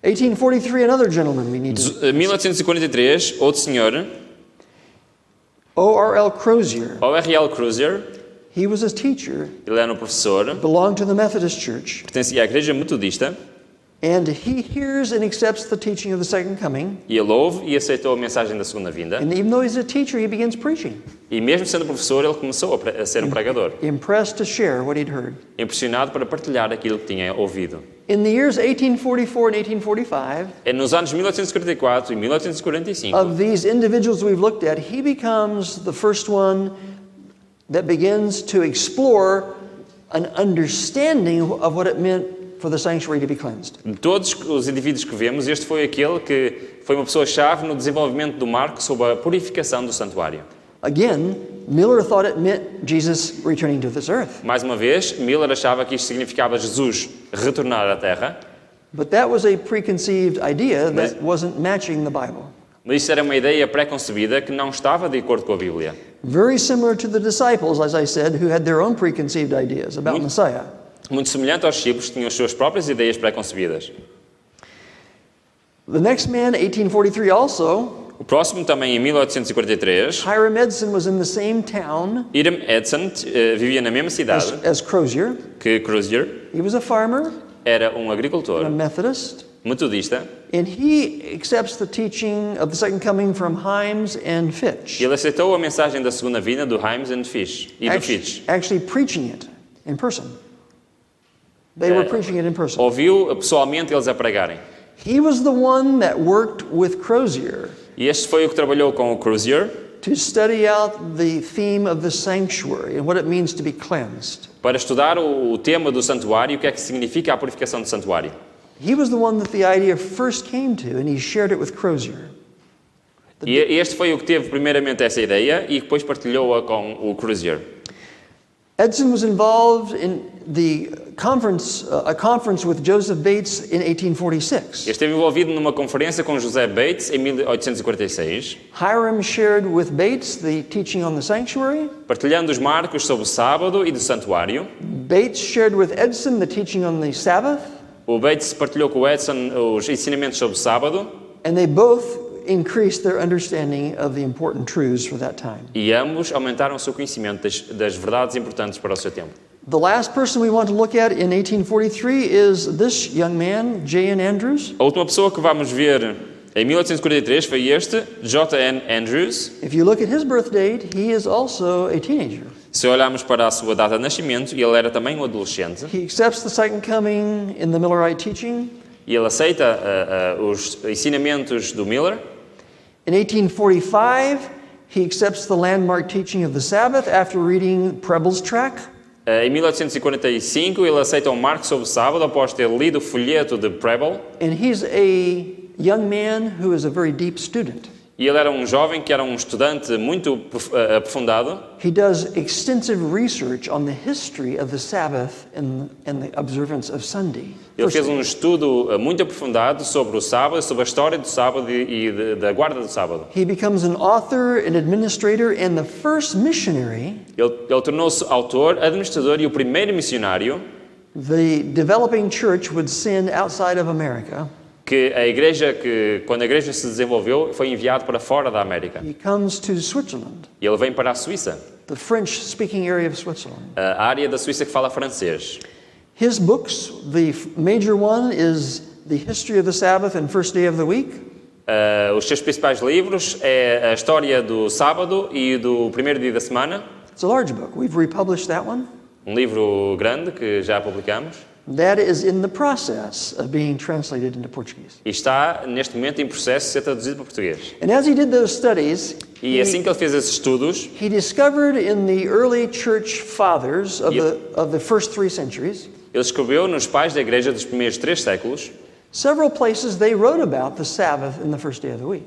1843, another gentleman we need to... 1843, outro senhor. O.R.L. Crozier. O.R.L. Crozier. He was a teacher. Ele era um professor. Belonged to the Methodist Church. Pertencia à Igreja Metodista. And he hears and accepts the teaching of the second coming. E ele ouve e aceitou a mensagem da segunda vinda. And even though he's a teacher, he begins preaching. E mesmo sendo professor, ele começou a ser um pregador. Impressed to share what he'd heard. Impressionado para partilhar aquilo que tinha ouvido. In the years 1844 and 1845, nos anos 1844 e 1845, of these individuals we've looked at, he becomes the first one that begins to explore an understanding of what it meant for the sanctuary to be cleansed. De todos os indivíduos que vemos, este foi aquele que foi uma pessoa-chave no desenvolvimento do marco sobre a purificação do santuário. Again, Miller thought it meant Jesus returning to this earth. Mais uma vez, Miller achava que isto significava Jesus retornar à Terra. But that was a preconceived idea that wasn't matching the Bible. Mas isso era uma ideia pré-concebida que não estava de acordo com a Bíblia. Very similar to the disciples, as I said, who had their own preconceived ideas about Messiah. Muito semelhante aos discípulos que tinham as suas próprias ideias pré-concebidas. The next man, 1843 also. O próximo também em 1843. Hiram Edson was in the same town. Hiram Edson vivia na mesma cidade. As Crozier. Que Crozier. He was a farmer. Era um agricultor. A Methodist. Metodista. And he accepts the teaching of the second coming from Himes and Fitch. Ele aceitou a mensagem da segunda vinda do Himes and Fitch e do Fitch. Actually preaching it in person. They were preaching it in person. Ouviu pessoalmente eles a pregarem. He was the one that worked with Crozier. E este foi o que trabalhou com o Crozier. To study out the theme of the sanctuary and what it means to be cleansed. Para estudar o tema do santuário e o que é que significa a purificação do santuário. He was the one that the idea first came to, and he shared it with Crozier. E este foi o que teve primeiramente essa ideia e depois partilhou-a com o Crozier. Edson was involved in the conference, a conference with Joseph Bates in 1846. Esteve envolvido numa conferência com José Bates em 1846. Hiram shared with Bates the teaching on the sanctuary. Partilhando os marcos sobre o sábado e do santuário. Bates shared with Edson the teaching on the Sabbath. O Bates partilhou com o Edson os ensinamentos sobre o sábado. And they both increased their understanding of the important truths for that time. E ambos aumentaram o seu conhecimento das verdades importantes para o seu tempo. The last person we want to look at in 1843 is this young man, J.N. Andrews. A última pessoa que vamos ver em 1843 foi este, J.N. Andrews. If you look at his birth date, he is also a teenager. Se olharmos para a sua data de nascimento, ele era também um adolescente. He accepts the second coming in the Millerite teaching. E ele aceita os ensinamentos do Miller. In 1845, he accepts the landmark teaching of the Sabbath after reading Preble's tract. Em 1845, ele aceita um marco sobre o sábado após ter lido o folheto de Preble. And he's a young man who is a very deep student. E ele era um jovem que era um estudante muito aprofundado. He does extensive research on the history of the Sabbath and the observance of Sunday. Ele fez um estudo muito aprofundado sobre o sábado, sobre a história do sábado e da guarda do sábado. He becomes an author, an administrator, and the first missionary. Ele tornou-se autor, administrador e o primeiro missionário. The developing church would send outside of America. Que quando a igreja se desenvolveu, foi enviado para fora da América. He comes to Switzerland. E ele vem para a Suíça. The French-speaking area of Switzerland. A área da Suíça que fala francês. His books, the major one is The History of the Sabbath and First Day of the Week. Os seus principais livros é a história do sábado e do primeiro dia da semana. It's a large book. We've republished that one. Um livro grande que já publicamos. That is in the process of being translated into Portuguese. E está, neste momento, em processo de ser traduzido para português. And as he did those studies, E assim que ele fez esses estudos, he discovered in the early church fathers of the first 3 centuries, ele escreveu nos pais da Igreja dos primeiros 3 séculos, several places they wrote about the Sabbath in the first day of the week.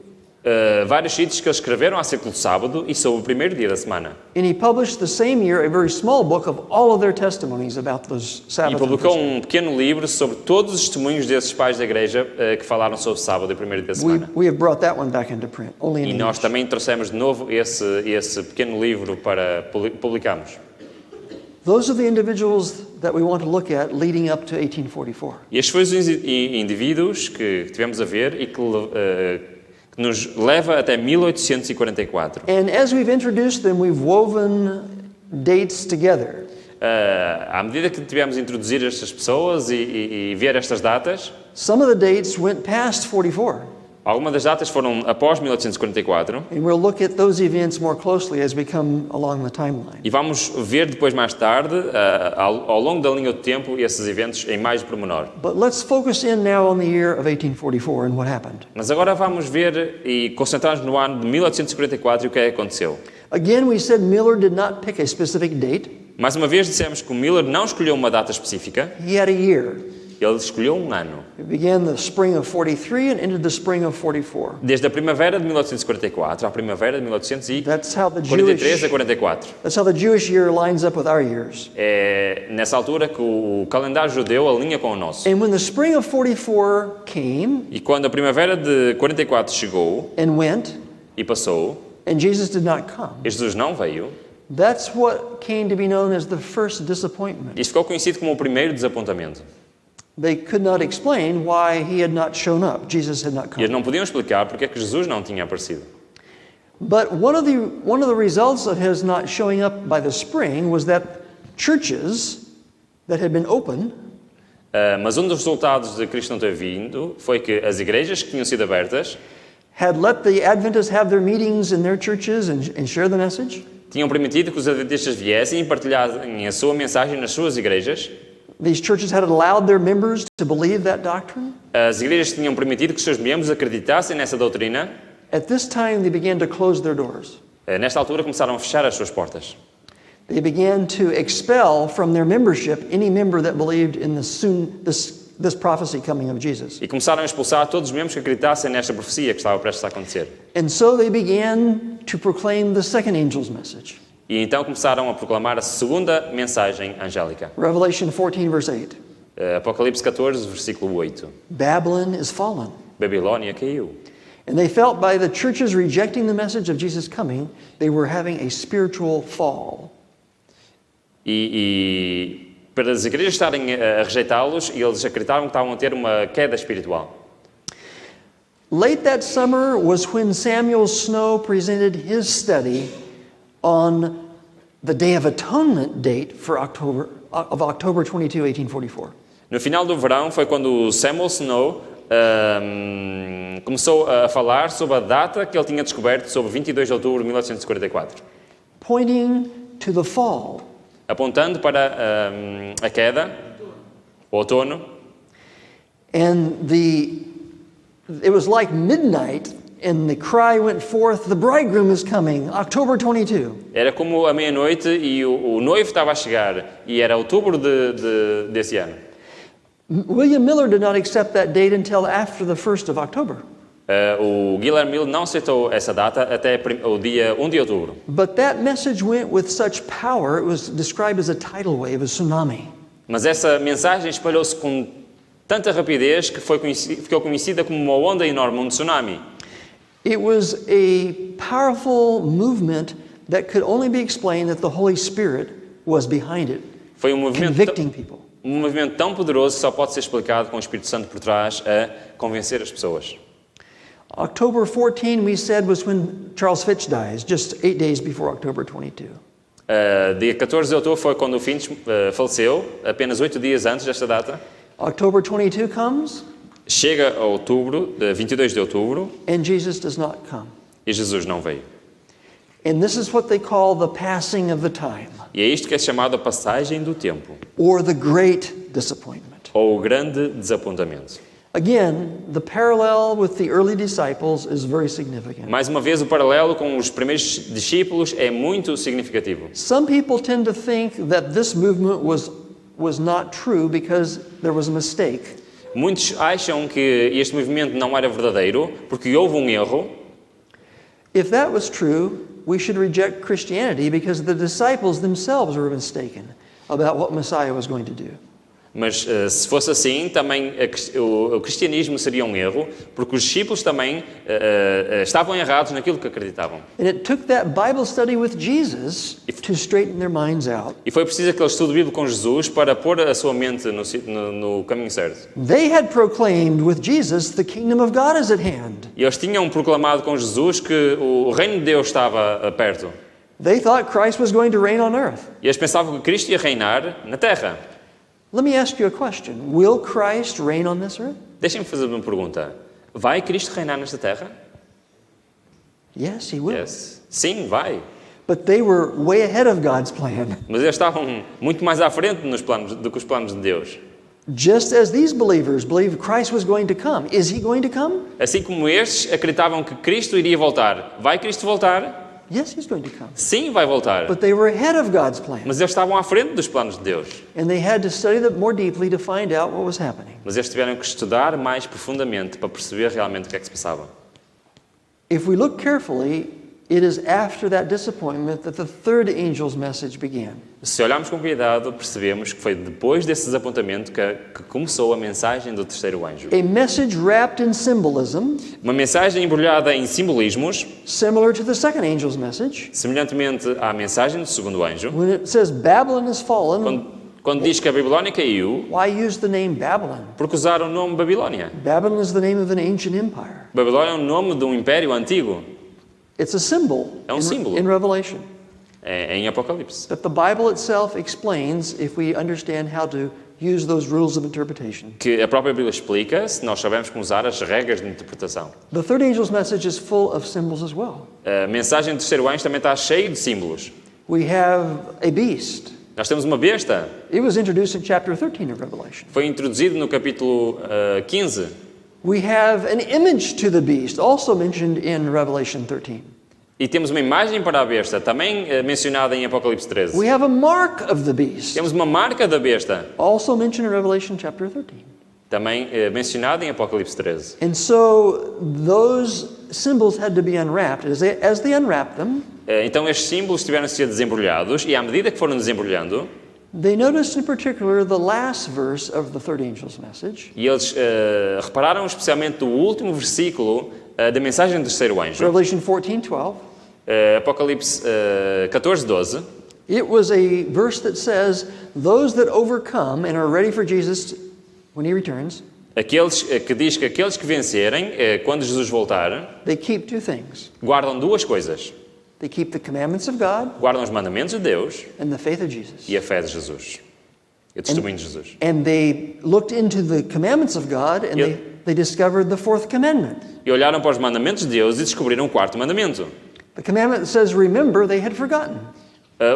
vários sítios que eles escreveram acerca do sábado e sobre o primeiro dia da semana. And he published the same year a very small book of all of their testimonies about those E Sabbath. publicou pequeno livro sobre todos os testemunhos desses pais da Igreja que falaram sobre o sábado e o primeiro dia da semana. We have brought that one back into print, only in E nós English. também trouxemos de novo esse pequeno livro para publicarmos. Those are the individuals that we want to look at leading up to 1844. E estes foram os indivíduos que tivemos a ver e que nos leva até 1844. And as we've introduced them, we've woven dates together. À medida que tivemos a introduzir estas pessoas e ver estas datas, Some of the dates went past 44. algumas das datas foram após 1844 And we'll look at those events more closely as we come along the timeline. e vamos ver depois mais tarde, ao longo da linha do tempo, esses eventos em mais pormenor. But let's focus in now on the year of 1844 and what happened. Mas agora vamos ver e concentrar-nos no ano de 1844 e o que é que aconteceu. Again, we said Miller did not pick a specific date. Mais uma vez dissemos que o Miller não escolheu uma data específica, He had a year. ele escolheu um ano. It began the spring of 43 and ended the spring of 44. Desde a primavera de 1844 à primavera de 1843 That's how the a 44. That's how the Jewish year lines up with our years. É nessa altura que o calendário judeu alinha com o nosso. And when the spring of 44 came E quando a primavera de 44 chegou and went, e passou, and Jesus did not come, e Jesus não veio, that's what came to be known as the first disappointment. isso ficou conhecido como o primeiro desapontamento. They could not explain why he had not shown up. Jesus had not E eles come. não podiam explicar porque é que Jesus não tinha aparecido. But one of the results of his not showing up by the spring was that churches that had been open Mas um dos resultados de Cristo não ter vindo foi que as igrejas que tinham sido abertas had let the Adventists have their meetings in their churches and share the message. tinham permitido que os adventistas viessem e partilhassem a sua mensagem nas suas igrejas. These churches had allowed their members to believe that doctrine. As igrejas tinham permitido que os seus membros acreditassem nessa doutrina. At this time, they began to close their doors. Nesta altura começaram a fechar as suas portas. They began to expel from their membership any member that believed in this prophecy coming of Jesus. E começaram a expulsar todos os membros que acreditassem nesta profecia que estava prestes a acontecer. And so they began to proclaim the second angel's message. E então começaram a proclamar a segunda mensagem angélica. Revelation 14, verse 8. Apocalipse 14, versículo 8. Babylon is fallen. Babilônia caiu. And they felt by the churches rejecting the message of Jesus coming, they were having a spiritual fall. E para as igrejas estarem a rejeitá-los, eles acreditavam que estavam a ter uma queda espiritual. Late that summer was when Samuel Snow presented his study on the Day of Atonement date for October 22, 1844. No final do verão foi quando Samuel Snow começou a falar sobre a data que ele tinha descoberto sobre 22 de outubro de 1844. Pointing to the fall. Apontando para a queda, o outono. And it was like midnight and the cry went forth, the bridegroom is coming, October 22. Era como a meia-noite e o noivo estava a chegar e era outubro desse ano. William Miller did not accept that date until after the 1st of October. O Guilherme Miller não aceitou essa data até o dia 1 de outubro. But that message went with such power, it was described as a tidal wave, a tsunami. Mas essa mensagem espalhou-se com tanta rapidez que ficou conhecida como uma onda enorme, tsunami. It was a powerful movement that could only be explained that the Holy Spirit was behind it, Foi convicting people. Um movimento tão poderoso que só pode ser explicado com o Espírito Santo por trás a convencer as pessoas. October 14, we said, was when Charles Fitch dies, just 8 days before October 22. Dia 14 de outubro foi quando o Finch faleceu, apenas 8 dias antes desta data. October 22 comes, Chega a outubro, 22 de outubro, and Jesus does not come. e Jesus não veio. And this is what they call the passing of the time, E é isto que é chamado a passagem do tempo, or the great disappointment. ou o grande desapontamento. Again, the parallel with the early disciples is very significant. Mais uma vez, o paralelo com os primeiros discípulos é muito significativo. Some people tend to think that this movement was not true because there was a mistake. Muitos acham que este movimento não era verdadeiro porque houve um erro. If that was true, we should reject Christianity because the disciples themselves were mistaken about what Messiah was going to do. Mas se fosse assim, também o cristianismo seria um erro, porque os discípulos também estavam errados naquilo que acreditavam. And it took that Bible study with Jesus to straighten their minds out. E foi preciso aquele estudo bíblico com Jesus para pôr a sua mente no caminho certo. They had proclaimed with Jesus, the kingdom of God is at hand. E eles tinham proclamado com Jesus que o reino de Deus estava perto. They thought Christ was going to reign on earth. E eles pensavam que Cristo ia reinar na terra. Let me ask you a question. Will Christ reign on this earth? Deixem-me fazer uma pergunta. Vai Cristo reinar nesta terra? Yes, he will. Yes. Sim, vai. But they were way ahead of God's plan. Mas eles estavam muito mais à frente nos planos do que os planos de Deus. Just as these believers believed Christ was going to come, is he going to come? Assim como estes acreditavam que Cristo iria voltar. Vai Cristo voltar? Yes, he's going to come. Sim, vai voltar. But they were ahead of God's plan. Mas eles estavam à frente dos planos de Deus. And they had to study them more deeply to find out what was happening. Mas eles tiveram que estudar mais profundamente para perceber realmente o que é que se passava. If we look carefully, it is after that disappointment that the third angel's message began. Se olharmos com cuidado, percebemos que foi depois desse desapontamento que começou a mensagem do terceiro anjo. A message wrapped in symbolism, Uma mensagem embrulhada em simbolismos, similar to the second angel's message. semelhantemente à mensagem do segundo anjo. When it says Babylon has fallen, Quando diz que a Babilónia caiu, why use the name Babylon? porque usaram o nome Babilónia. Babylon is the name of an ancient empire. Babilónia é o nome de um império antigo. It's a symbol É símbolo. in Revelation Em Apocalipse. that the Bible itself explains if we understand how to use those rules of interpretation. Que a própria Bíblia explica se nós sabemos como usar as regras de interpretação. The third angel's message is full of symbols as well. A mensagem do terceiro anjo também está cheia de símbolos. We have a beast. Nós temos uma besta. It was introduced in chapter 13 of Revelation. Foi introduzido no capítulo 15. We have an image to the beast, also mentioned in Revelation 13. E temos uma imagem para a besta, também mencionada em Apocalipse 13. We have a mark of the beast, Temos uma marca da besta, also mentioned in Revelation chapter 13. também mencionada em Apocalipse 13. And so those symbols had to be unwrapped. As they unwrapped them, Então estes símbolos tiveram de ser desembrulhados, e à medida que foram desembrulhando, they noticed in particular the last verse of the third angel's message. e eles repararam especialmente o último versículo da mensagem do terceiro anjo, Revelation 14:12. Apocalipse 14, 12. It was a verse that says, "Those that overcome and are ready for Jesus when he returns, Que diz que aqueles que vencerem, quando Jesus voltar, they keep two things. guardam duas coisas. They keep the commandments of God Guardam os mandamentos de Deus and the faith of Jesus." e a fé de Jesus. E o testemunho de Jesus. And they looked into the commandments of God and they discovered the fourth commandment. E olharam para os mandamentos de Deus e descobriram o quarto mandamento. The commandment that says, "Remember," they had forgotten.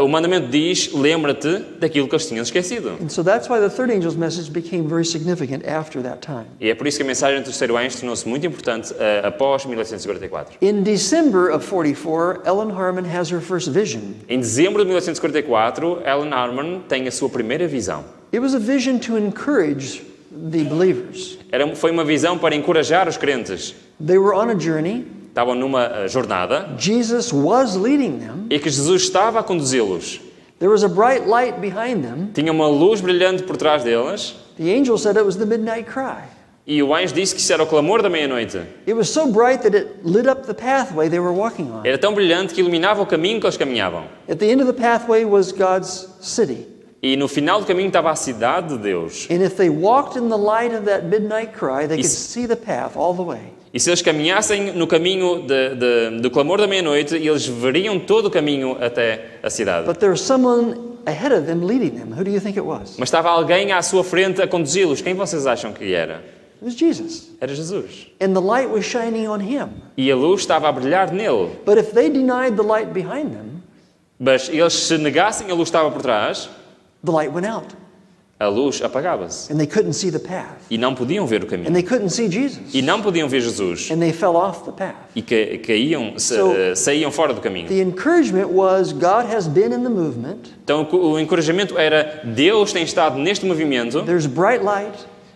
O mandamento diz, lembra-te daquilo que eles tinham esquecido. And so that's why the third angel's message became very significant after that time. E é por isso que a mensagem do terceiro anjo tornou-se muito importante após 1844. In December of 44, Ellen Harmon has her first vision. Em dezembro de 1844, Ellen Harmon tem a sua primeira visão. It was a vision to encourage the believers. Foi uma visão para encorajar os crentes. They were on a journey. Estavam numa jornada Jesus was leading them. e que Jesus estava a conduzi-los. There was a bright light behind them. Tinha uma luz brilhante por trás deles The angel said it was the midnight cry. e o anjo disse que isso era o clamor da meia-noite. It was so bright that it lit up the pathway they were walking on. Era tão brilhante que iluminava o caminho que eles caminhavam. At the end of the pathway was God's city. E no final do caminho estava a cidade de Deus. And if they walked in the light of that midnight cry, they could see the path all the way. E se eles caminhassem no caminho do clamor da meia-noite, eles veriam todo o caminho até a cidade. But there was someone ahead of them leading them. Who do you think it was? Mas estava alguém à sua frente a conduzi-los. Quem vocês acham que era? It was Jesus. Era Jesus. And the light was shining on him. E a luz estava a brilhar nele. But if they denied the light behind them, Mas eles, se negassem, a luz estava por trás, the light went out. a luz apagava-se. And they couldn't see the path. E não podiam ver o And caminho. they couldn't see Jesus. E não podiam ver Jesus. And they fell off the path. E saíam fora do caminho. The encouragement was God has been in the movement. Então o encorajamento era: Deus tem estado neste movimento. There's bright light.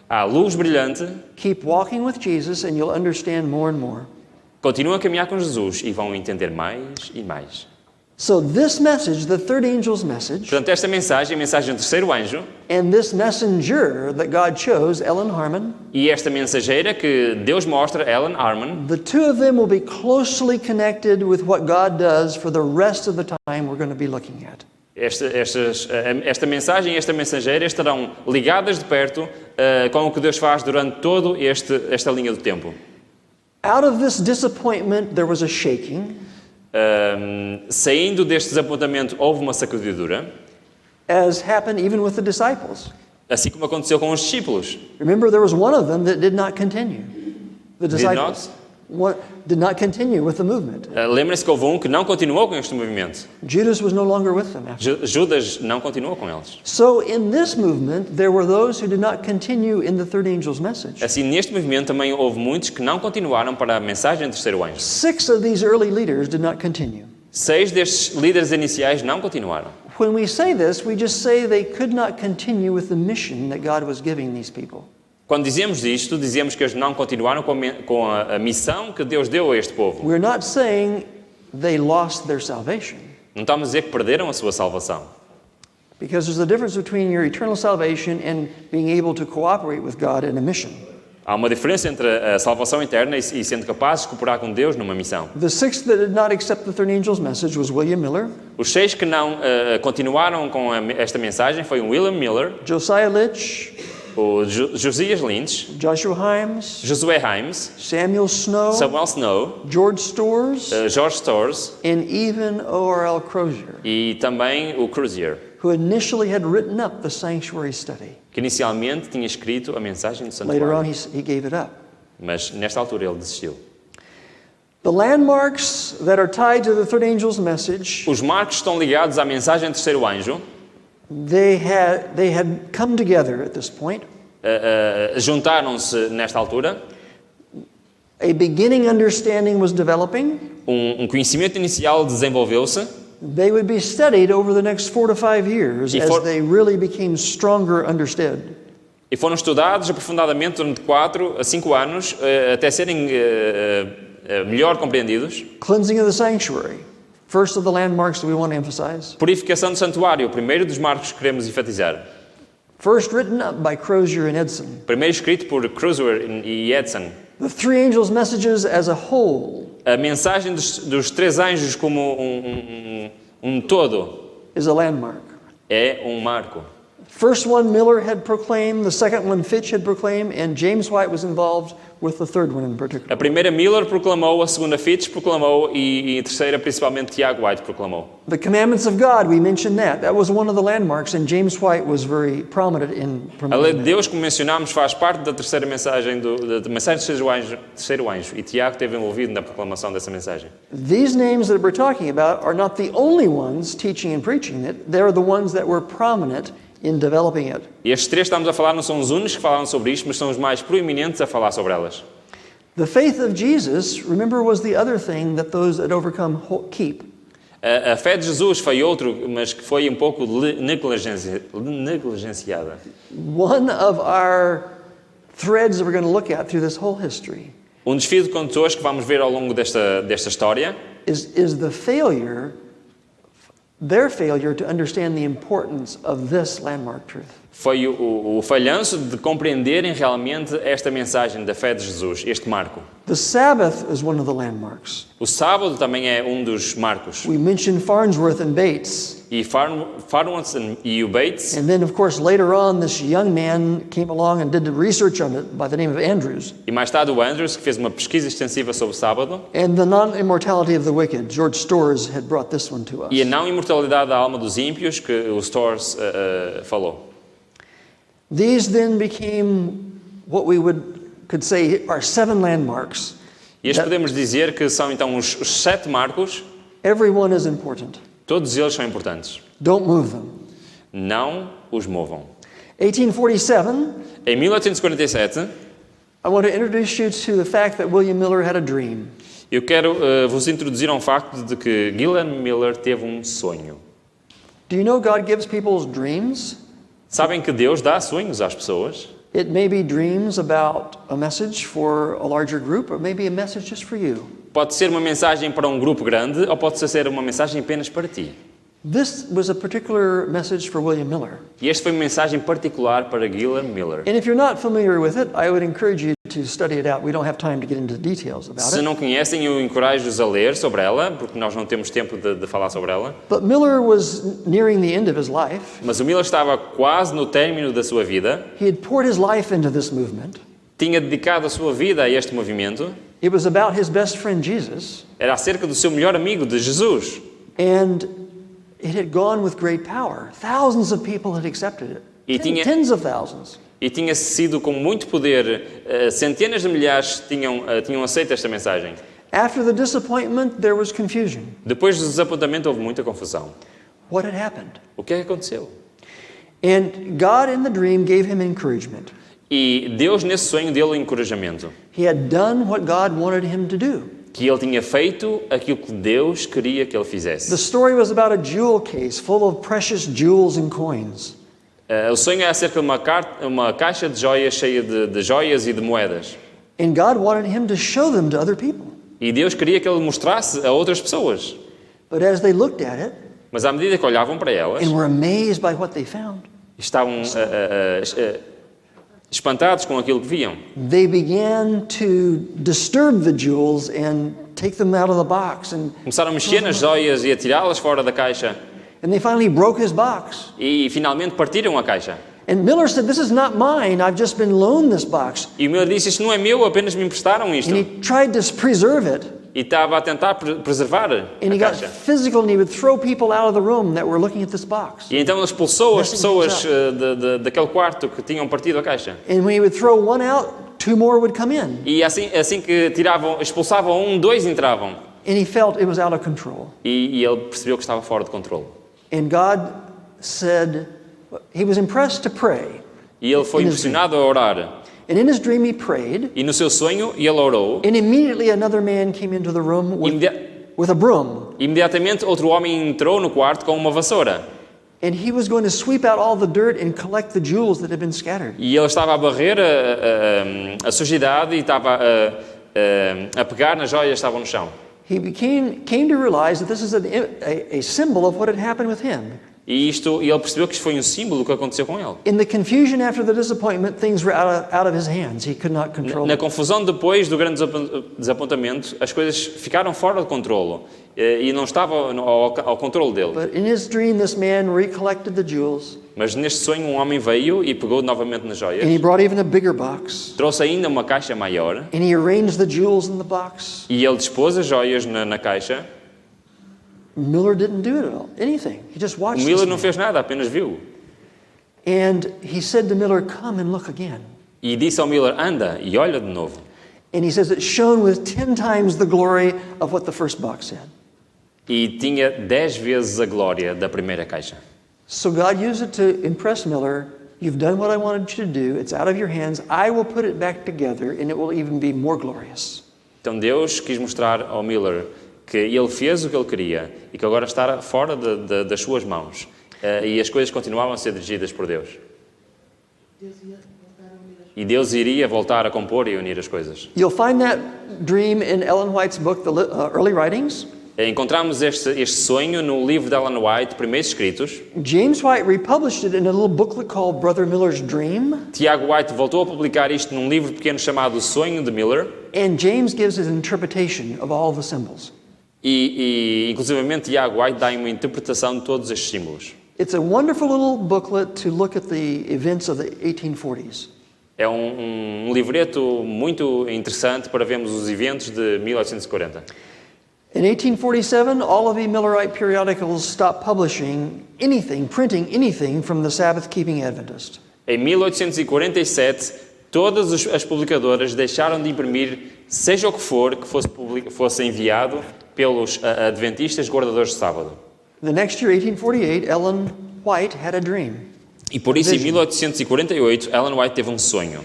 Há luz brilhante. Keep walking with Jesus and you'll understand more and more. Continuam a caminhar com Jesus e vão entender mais e mais. So this message, the third angel's message, Portanto, esta mensagem, a mensagem do terceiro anjo, and this messenger that God chose, Ellen Harmon, e esta mensageira que Deus mostra, Ellen Harmon, the two of them will be closely connected with what God does for the rest of the time we're going to be looking at. esta mensagem e esta mensageira estarão ligadas de perto com o que Deus faz durante todo esta linha do tempo. Out of this disappointment, there was a shaking. Saindo deste desapontamento, houve uma sacudidura, As happened even with the disciples. assim como aconteceu com os discípulos. Remember, there was one of them that did not continue. The disciples did not continue with the movement. Lembrem-se que houve um que não continuou com este movimento. Judas was no longer with them after. Judas não continuou com eles. So in this movement, there were those who did not continue in the third angel's message. Assim, neste movimento também houve muitos que não continuaram para a mensagem do terceiro anjo. 6 of these early leaders did not continue. 6 destes líderes iniciais não continuaram. When we say this, we just say they could not continue with the mission that God was giving these people. Quando dizemos isto, dizemos que eles não continuaram com a missão que Deus deu a este povo. We're not saying they lost their salvation. Não estamos a dizer que perderam a sua salvação. Because there's a difference between your eternal salvation and being able to cooperate with God in a mission. Há uma diferença entre a salvação eterna e sendo capazes de cooperar com Deus numa missão. The sixth that did not accept the third angel's message was William Miller, Os 6 que não continuaram com esta mensagem foi o William Miller, Josiah Litch, o Josias Lynch, Joshua Himes, Josué Himes, Samuel Snow, Samuel Snow, George Storrs, George Storrs and even O.R.L. Crozier, e também o Cruzier, who initially had written up the sanctuary study. que inicialmente tinha escrito a mensagem do Later on, santuário, he gave it up. mas nesta altura ele desistiu. The landmarks that are tied to the third angel's message, Os marcos estão ligados à mensagem do terceiro anjo, they had come together at this point. juntaram-se nesta altura, A beginning understanding was developing. conhecimento inicial desenvolveu-se, They would be studied over the next 4 to 5 years E as for- they really became stronger understood. e foram estudados aprofundadamente durante 4 a 5 anos, até serem melhor compreendidos. Cleansing of the sanctuary, first of the landmarks that we want to emphasize. Purificação do santuário, o primeiro dos marcos que queremos enfatizar. First written up by Crozier and Edson. Primeiro escrito por Cruzier e Edson. The three angels' messages as a whole A mensagem dos 3 anjos como um todo is a landmark. é um marco. First one Miller had proclaimed, the second one Fitch had proclaimed, and James White was involved with the third one in particular. A primeira Miller proclamou, a segunda Fitch proclamou e a terceira principalmente Tiago White proclamou. The commandments of God, we mentioned that. That was one of the landmarks, and James White was very prominent in A promoting lei de that. Deus, como mencionámos, faz parte da terceira mensagem da mensagem do terceiro anjo e Tiago esteve envolvido na proclamação dessa mensagem. These names that we're talking about are not the only ones teaching and preaching it. They're the ones that were prominent in developing it. E estes 3 que estamos a falar não são os únicos que falaram sobre isto, mas são os mais proeminentes a falar sobre elas. The faith of Jesus, remember, was the other thing that those that overcome keep. A fé de Jesus foi outro, mas que foi um pouco negligenciada. One of our threads that we're going to look at through this whole history Dos fios condutores que vamos ver ao longo desta história is their failure to understand the importance of this landmark truth. foi o falhanço de compreenderem realmente esta mensagem da fé de Jesus, este marco. The Sabbath is one of the landmarks. O sábado também é um dos marcos. We mentioned Farnsworth and Bates. E Farnsworth e o Bates, And then, of course, later on, this young man came along and did the research on it by the name of Andrews. e mais tarde o Andrews, que fez uma pesquisa extensiva sobre o sábado, And the non-immortality of the wicked. George Storrs had brought this one to us. e a não imortalidade da alma dos ímpios, que o Storrs falou. These then became what we could say are 7 landmarks. E estes podemos dizer que são então os 7 marcos, Every one is important. todos eles são importantes. Don't move them. Não os movam. 1847, Em 1847, I want to introduce you to the fact that William Miller had a dream. eu quero vos introduzir ao facto de que William Miller teve um sonho. Do you know God gives people dreams? Sabem que Deus dá sonhos às pessoas? It may be dreams about a message for a larger group, or maybe a message just for you. Pode ser uma mensagem para um grupo grande ou pode ser uma mensagem apenas para ti. This was a particular message for William Miller. E esta foi uma mensagem particular para William Miller. And if you're not familiar with it, I would encourage you to study it out. We don't have time to get into details about Se it. não conhecem, eu encorajo-os a ler sobre ela, porque nós não temos tempo de falar sobre ela. But Miller was nearing the end of his life. Mas o Miller estava quase no término da sua vida. He had poured his life into this movement. Tinha dedicado a sua vida a este movimento. It was about his best friend Jesus. Era acerca do seu melhor amigo, de Jesus. And it had gone with great power. Thousands of people had accepted it. Tens of thousands. E tinha sido com muito poder. Centenas de milhares tinham aceito esta mensagem. After the disappointment, there was confusion. Depois do desapontamento, houve muita confusão. What had happened? O que é que aconteceu? And God in the dream gave him encouragement. E Deus, nesse sonho, deu-lhe encorajamento. He had done what God wanted him to do. Que ele tinha feito aquilo que Deus queria que ele fizesse. The story was about a jewel case full of precious jewels and coins. O sonho é acerca de uma caixa de joias cheia de joias e de moedas. And God wanted him to show them to other people. E Deus queria que ele mostrasse a outras pessoas. But as they looked at it, Mas à medida que olhavam para elas, and were amazed by what they found, estavam espantados com aquilo que viam. they began to disturb the jewels and take them out of the box. Começaram a mexer nas joias e a tirá-las fora da caixa. And they finally broke his box. E finalmente partiram a caixa. And Miller said, "This is not mine. I've just been loaned this box." E o Miller disse, isto não é meu, apenas me emprestaram isto. And he tried to preserve it. E estava a tentar preservar And he a got caixa. physical and he would throw people out of the room that were looking at this box. E então ele expulsou as pessoas daquele quarto que tinham partido a caixa. And when he would throw one out, two more would come in. E assim que expulsavam dois entravam. And he felt it was out of control. E ele percebeu que estava fora de controle. And God said, he was impressed to pray. E ele foi impressionado a orar. And in his dream he prayed. E no seu sonho ele orou. And immediately another man came into the room with a broom. Imediatamente outro homem entrou no quarto com uma vassoura. And he was going to sweep out all the dirt and collect the jewels that had been scattered. E ele estava a varrer a sujidade e estava a pegar nas joias que estavam no chão. He came to realize that this is a symbol of what had happened with him. E ele percebeu que isto foi um símbolo do que aconteceu com ele. In the confusion after the disappointment, things were out of his hands. He could not control Na them. confusão depois do grande desapontamento, as coisas ficaram fora de controlo e não estavam ao controle dele. But in his dream, this man recollected the jewels, Mas neste sonho um homem veio e pegou novamente nas joias. and he brought even a bigger box, Trouxe ainda uma caixa maior and he arranged the jewels in the box. e ele dispôs as joias na caixa. Miller didn't do it at all, anything. He just O watched Miller this não man. fez nada, apenas viu. And he said to Miller, "Come and look again." E disse ao Miller, anda e olha de novo. And he says it shone with 10 times the glory of what the first box had. E tinha 10 vezes a glória da primeira caixa. So God used it to impress Miller. You've done what I wanted you to do. It's out of your hands. I will put it back together, and it will even be more glorious. Então Deus quis mostrar ao Miller que ele fez o que ele queria e que agora está fora das suas mãos. E as coisas continuavam a ser dirigidas por Deus. E Deus iria voltar a compor e unir as coisas. You'll find that dream in Ellen White's book, The Early Writings. Encontramos este sonho no livro de Ellen White, Primeiros Escritos. James White republished it in a little booklet called Brother Miller's Dream. Tiago White voltou a publicar isto num livro pequeno chamado O Sonho de Miller. And James gives his interpretation of all the symbols. E inclusivamente Tiago White dá uma interpretação de todos estes símbolos. It's a wonderful little booklet to look at the events of the 1840s. É um livreto muito interessante para vermos os eventos de 1840. In 1847, all of the Millerite periodicals stopped publishing anything, printing anything from the Sabbath-keeping Adventist. Em 1847, todas as publicadoras deixaram de imprimir, seja o que for, que fosse enviado pelos adventistas guardadores de sábado. The next year, 1848, Ellen White had a dream. E por isso, em 1848, Ellen White teve sonho.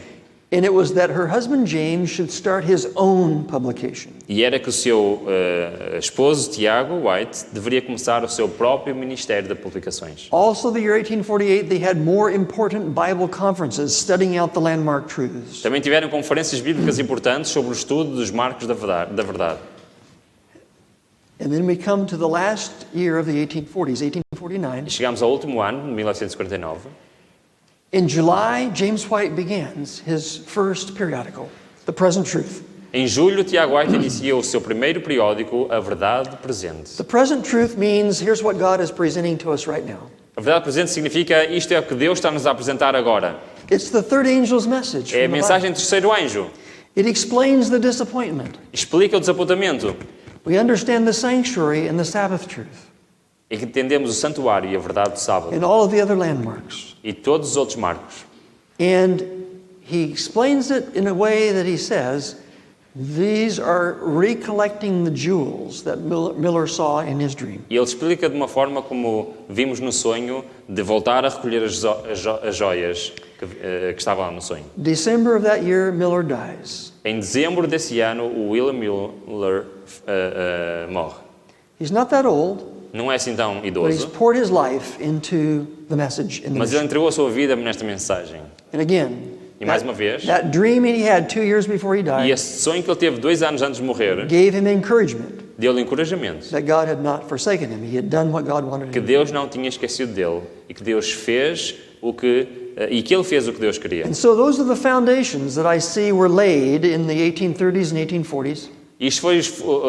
And it was that her husband James should start his own publication. E era que o seu esposo, Tiago White, deveria começar o seu próprio ministério de publicações. Also, the year 1848, they had more important Bible conferences studying out the landmark truths. Também tiveram conferências bíblicas importantes sobre o estudo dos marcos da verdade. And then we come to the last year of the 1840s, 1849. E chegamos ao último ano, de 1949. In July, James White begins his first periodical, The Present Truth. Em julho, Tiago White inicia o seu primeiro periódico, A Verdade Presente. The Present Truth means here's what God is presenting to us right now. A Verdade Presente significa isto é o que Deus está-nos a apresentar agora. It's the third angel's message. É a from the mensagem do Bible. terceiro anjo. It explains the disappointment. Explica o desapontamento. We understand the sanctuary and the Sabbath truth E que entendemos o santuário e a verdade do sábado. and all of the other landmarks. E todos os outros marcos. And he explains it in a way that he says, these are recollecting the jewels that Miller saw in his dream. E ele explica de uma forma como vimos no sonho, de voltar a recolher as joias que estavam no sonho. December of that year, Miller dies. Em dezembro desse ano, o William Miller morre. He's not that old, Não é assim tão but he's idoso, poured his life into the message in the mas ele mission. entregou a sua vida nesta mensagem. And again, E mais uma vez, that dream he had 2 years before he e died esse sonho que ele teve 2 anos antes de morrer, gave him encouragement deu-lhe encorajamento. that God had not forsaken him. He had done what God wanted Que him to do. Deus não tinha esquecido dele e que Deus fez o que ele fez o que Deus queria. And so those are the foundations that I see were laid in the 1830s and 1840s. Isto foi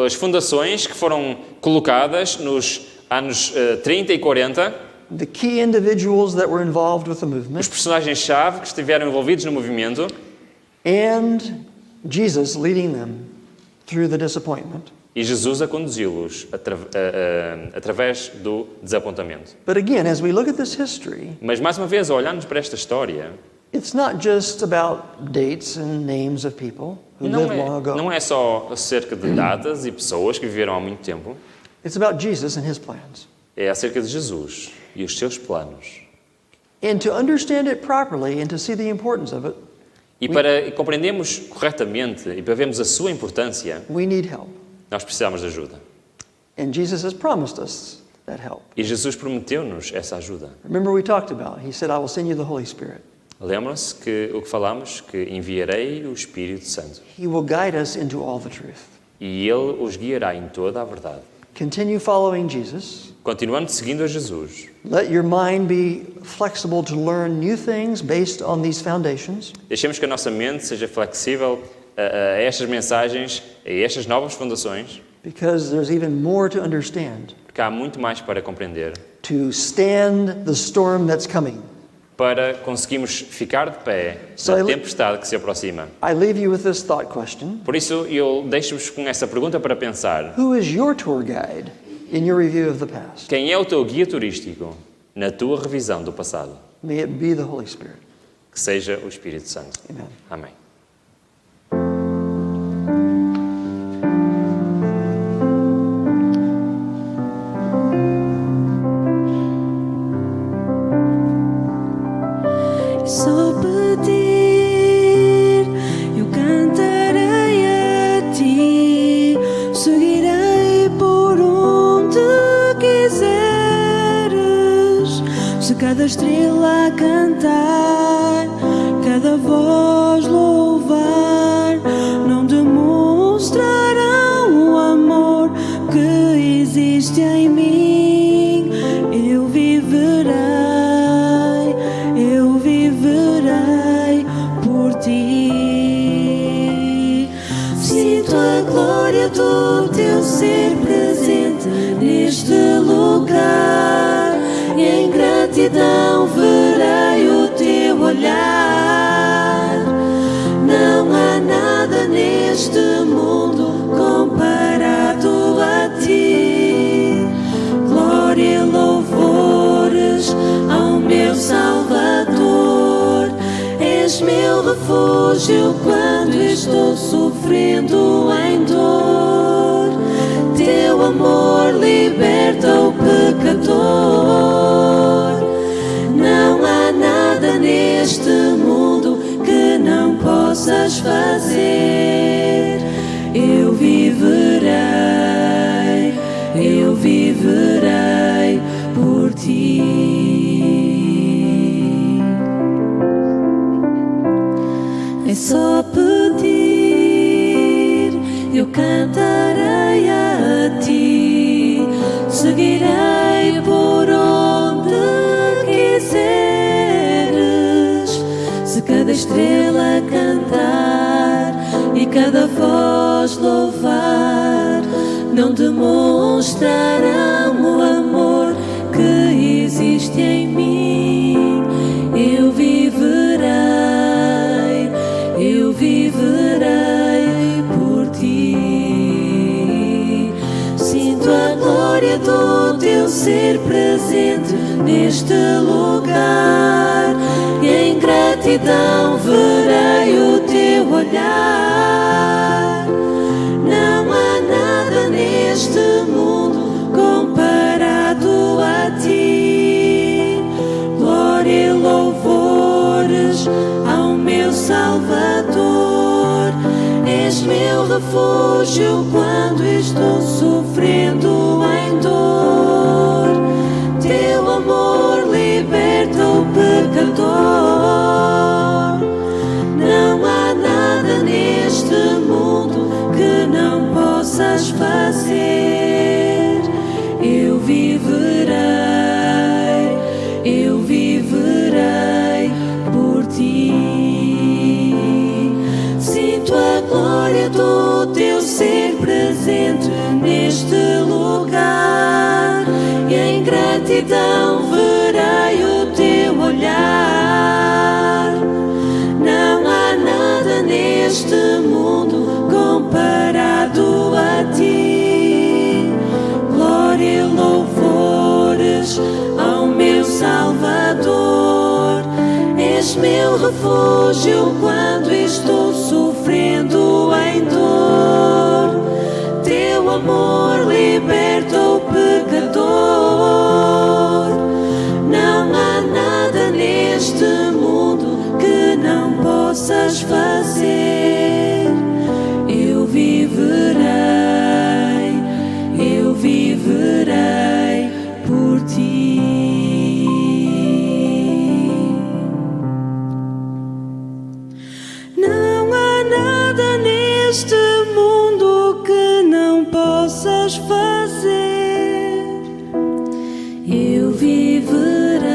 as fundações que foram colocadas nos anos 30 e 40, The key individuals that were involved with the os movement, personagens-chave que estiveram envolvidos no movimento and Jesus leading them through the disappointment. e Jesus a conduzi-los através do desapontamento. But again, as we look at this history, Mas mais uma vez, olhando para esta história, it's not just about dates and names of people who lived long ago. não é só acerca de datas e pessoas que viveram há muito tempo, It's about Jesus and his plans. é acerca de Jesus e os seus planos. And to understand it properly and to see the importance of it, E para compreendermos corretamente e para vermos a sua importância, we need help. nós precisamos de ajuda. And Jesus has promised us that help. E Jesus prometeu-nos essa ajuda. Remember we talked about, he said, I will send you the Holy Spirit. Lembram-se que o que falamos, que enviarei o Espírito Santo. He will guide us into all the truth. E Ele os guiará em toda a verdade. Continue following Jesus. Continuando seguindo a Jesus, Let your mind be flexible to learn new things based on these foundations. deixemos que a nossa mente seja flexível a estas mensagens, a estas novas fundações, Because there's even more to understand porque há muito mais para compreender, to stand the storm that's coming. para conseguirmos ficar de pé So na I- tempestade que se aproxima. I leave you with this thought question. Por isso, eu deixo-vos com essa pergunta para pensar. Who is your tour guide in your review of the past? Quem é o teu guia turístico na tua revisão do passado? May it be the Holy Spirit. Que seja o Espírito Santo. Amen. Amém. Só pedir, eu cantarei a ti, seguirei por onde quiseres. Se cada estrela cantar, cada voz louvar, não demonstrarão o amor que existe em mim. Eu viverei por ti. Sinto a glória do teu ser presente neste lugar, e em gratidão verei o teu olhar. Não há nada neste mundo comparado a ti. Glória e louvores ao meu Salvador. És meu refúgio quando estou sofrendo em dor. Teu amor liberta o pecador. Não há nada neste mundo que não possas fazer. Eu viverei por ti. É só pedir, eu cantarei a ti, seguirei por onde quiseres. Se cada estrela cantar e cada voz louvar, não demonstrarão o amor que existe em mim. Eu viverei por ti. Sinto a glória do teu ser presente neste lugar, e em gratidão verei o teu olhar. Não há nada neste mundo comparado a ti. Glória e louvores ao meu Salvador. És meu refúgio quando estou sofrendo em dor. Teu amor liberta o pecador. Não há nada neste mundo que não possas fazer. Eu viverei por ti. Sinto a glória do teu ser presente neste lugar, e em gratidão verei o teu olhar. Não há nada neste mundo comparado a ti. Glória e louvores ao meu Salvador. És meu refúgio quando estou sofrendo em dor. Teu amor liberta o pecador. Não há nada neste mundo que não possas fazer. Eu viverei por ti. Não há nada neste mundo que não possas fazer. Eu viverei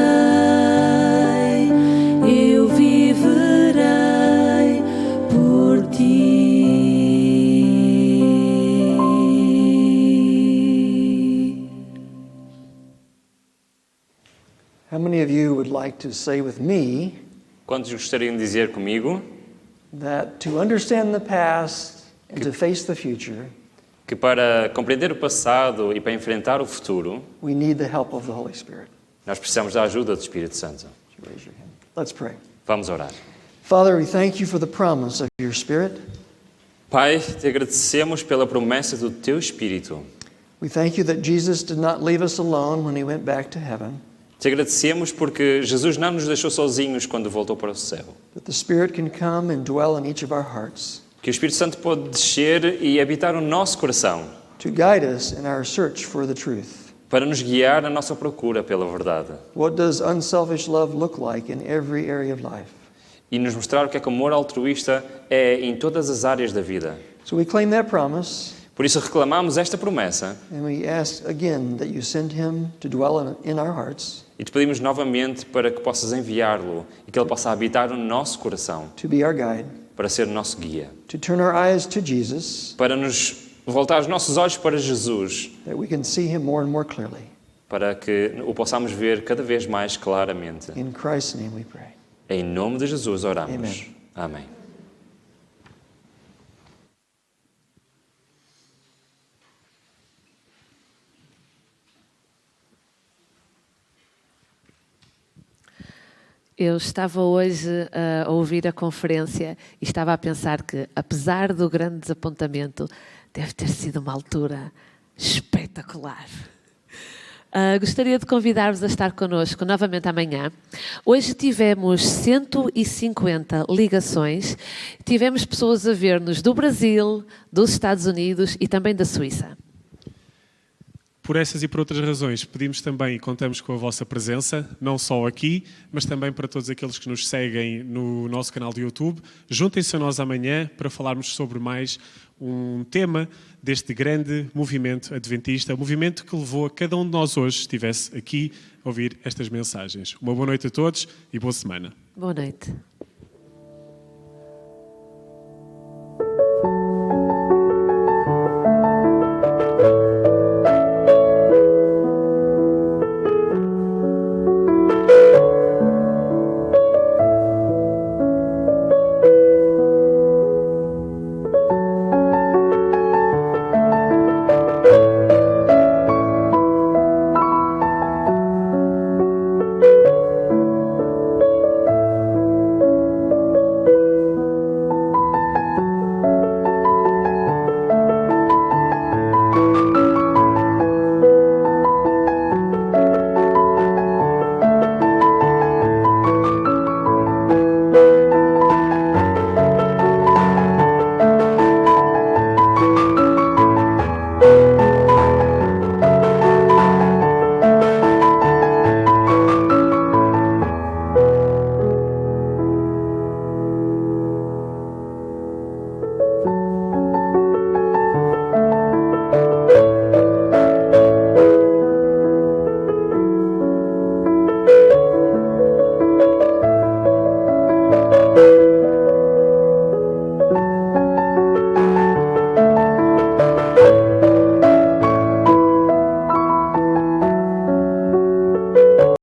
por ti. How many of you would like to say with me Quantos gostariam de dizer comigo that to understand the past and to face the future, que para compreender o passado e para enfrentar o futuro, we need the help of the Holy Spirit? nós precisamos da ajuda do Espírito Santo. Raise your hand. Let's pray. Vamos orar. Father, we thank you for the promise of your Spirit. Pai, te agradecemos pela promessa do teu Espírito. We thank you that Jesus did not leave us alone when he went back to heaven, Te agradecemos porque Jesus não nos deixou sozinhos quando voltou para o céu. that the Spirit can come and dwell in each of our hearts Que o Espírito Santo pode descer e habitar o nosso coração to guide us in our search for the truth. para nos guiar na nossa procura pela verdade What does unselfish love look like in every area of life? e nos mostrar o que é que o amor altruísta é em todas as áreas da vida. So we claim that promise, Por isso reclamamos esta promessa and we ask again that you send him to dwell in our hearts, e te pedimos novamente para que possas enviá-lo e que ele possa habitar no nosso coração, to be our guide, para ser o nosso guia, to turn our eyes to Jesus, para nos voltar os nossos olhos para Jesus, that we can see him more and more clearly. para que o possamos ver cada vez mais claramente. In Christ's name we pray. Em nome de Jesus oramos. Amém. Amém. Eu estava hoje a ouvir a conferência e estava a pensar que, apesar do grande desapontamento, deve ter sido uma altura espetacular. Gostaria de convidar-vos a estar connosco novamente amanhã. Hoje tivemos 150 ligações. Tivemos pessoas a ver-nos do Brasil, dos Estados Unidos e também da Suíça. Por essas e por outras razões, pedimos também e contamos com a vossa presença, não só aqui, mas também para todos aqueles que nos seguem no nosso canal de YouTube. Juntem-se a nós amanhã para falarmos sobre mais um tema deste grande movimento adventista, o movimento que levou a cada um de nós hoje estivesse aqui a ouvir estas mensagens. Uma boa noite a todos e boa semana. Boa noite.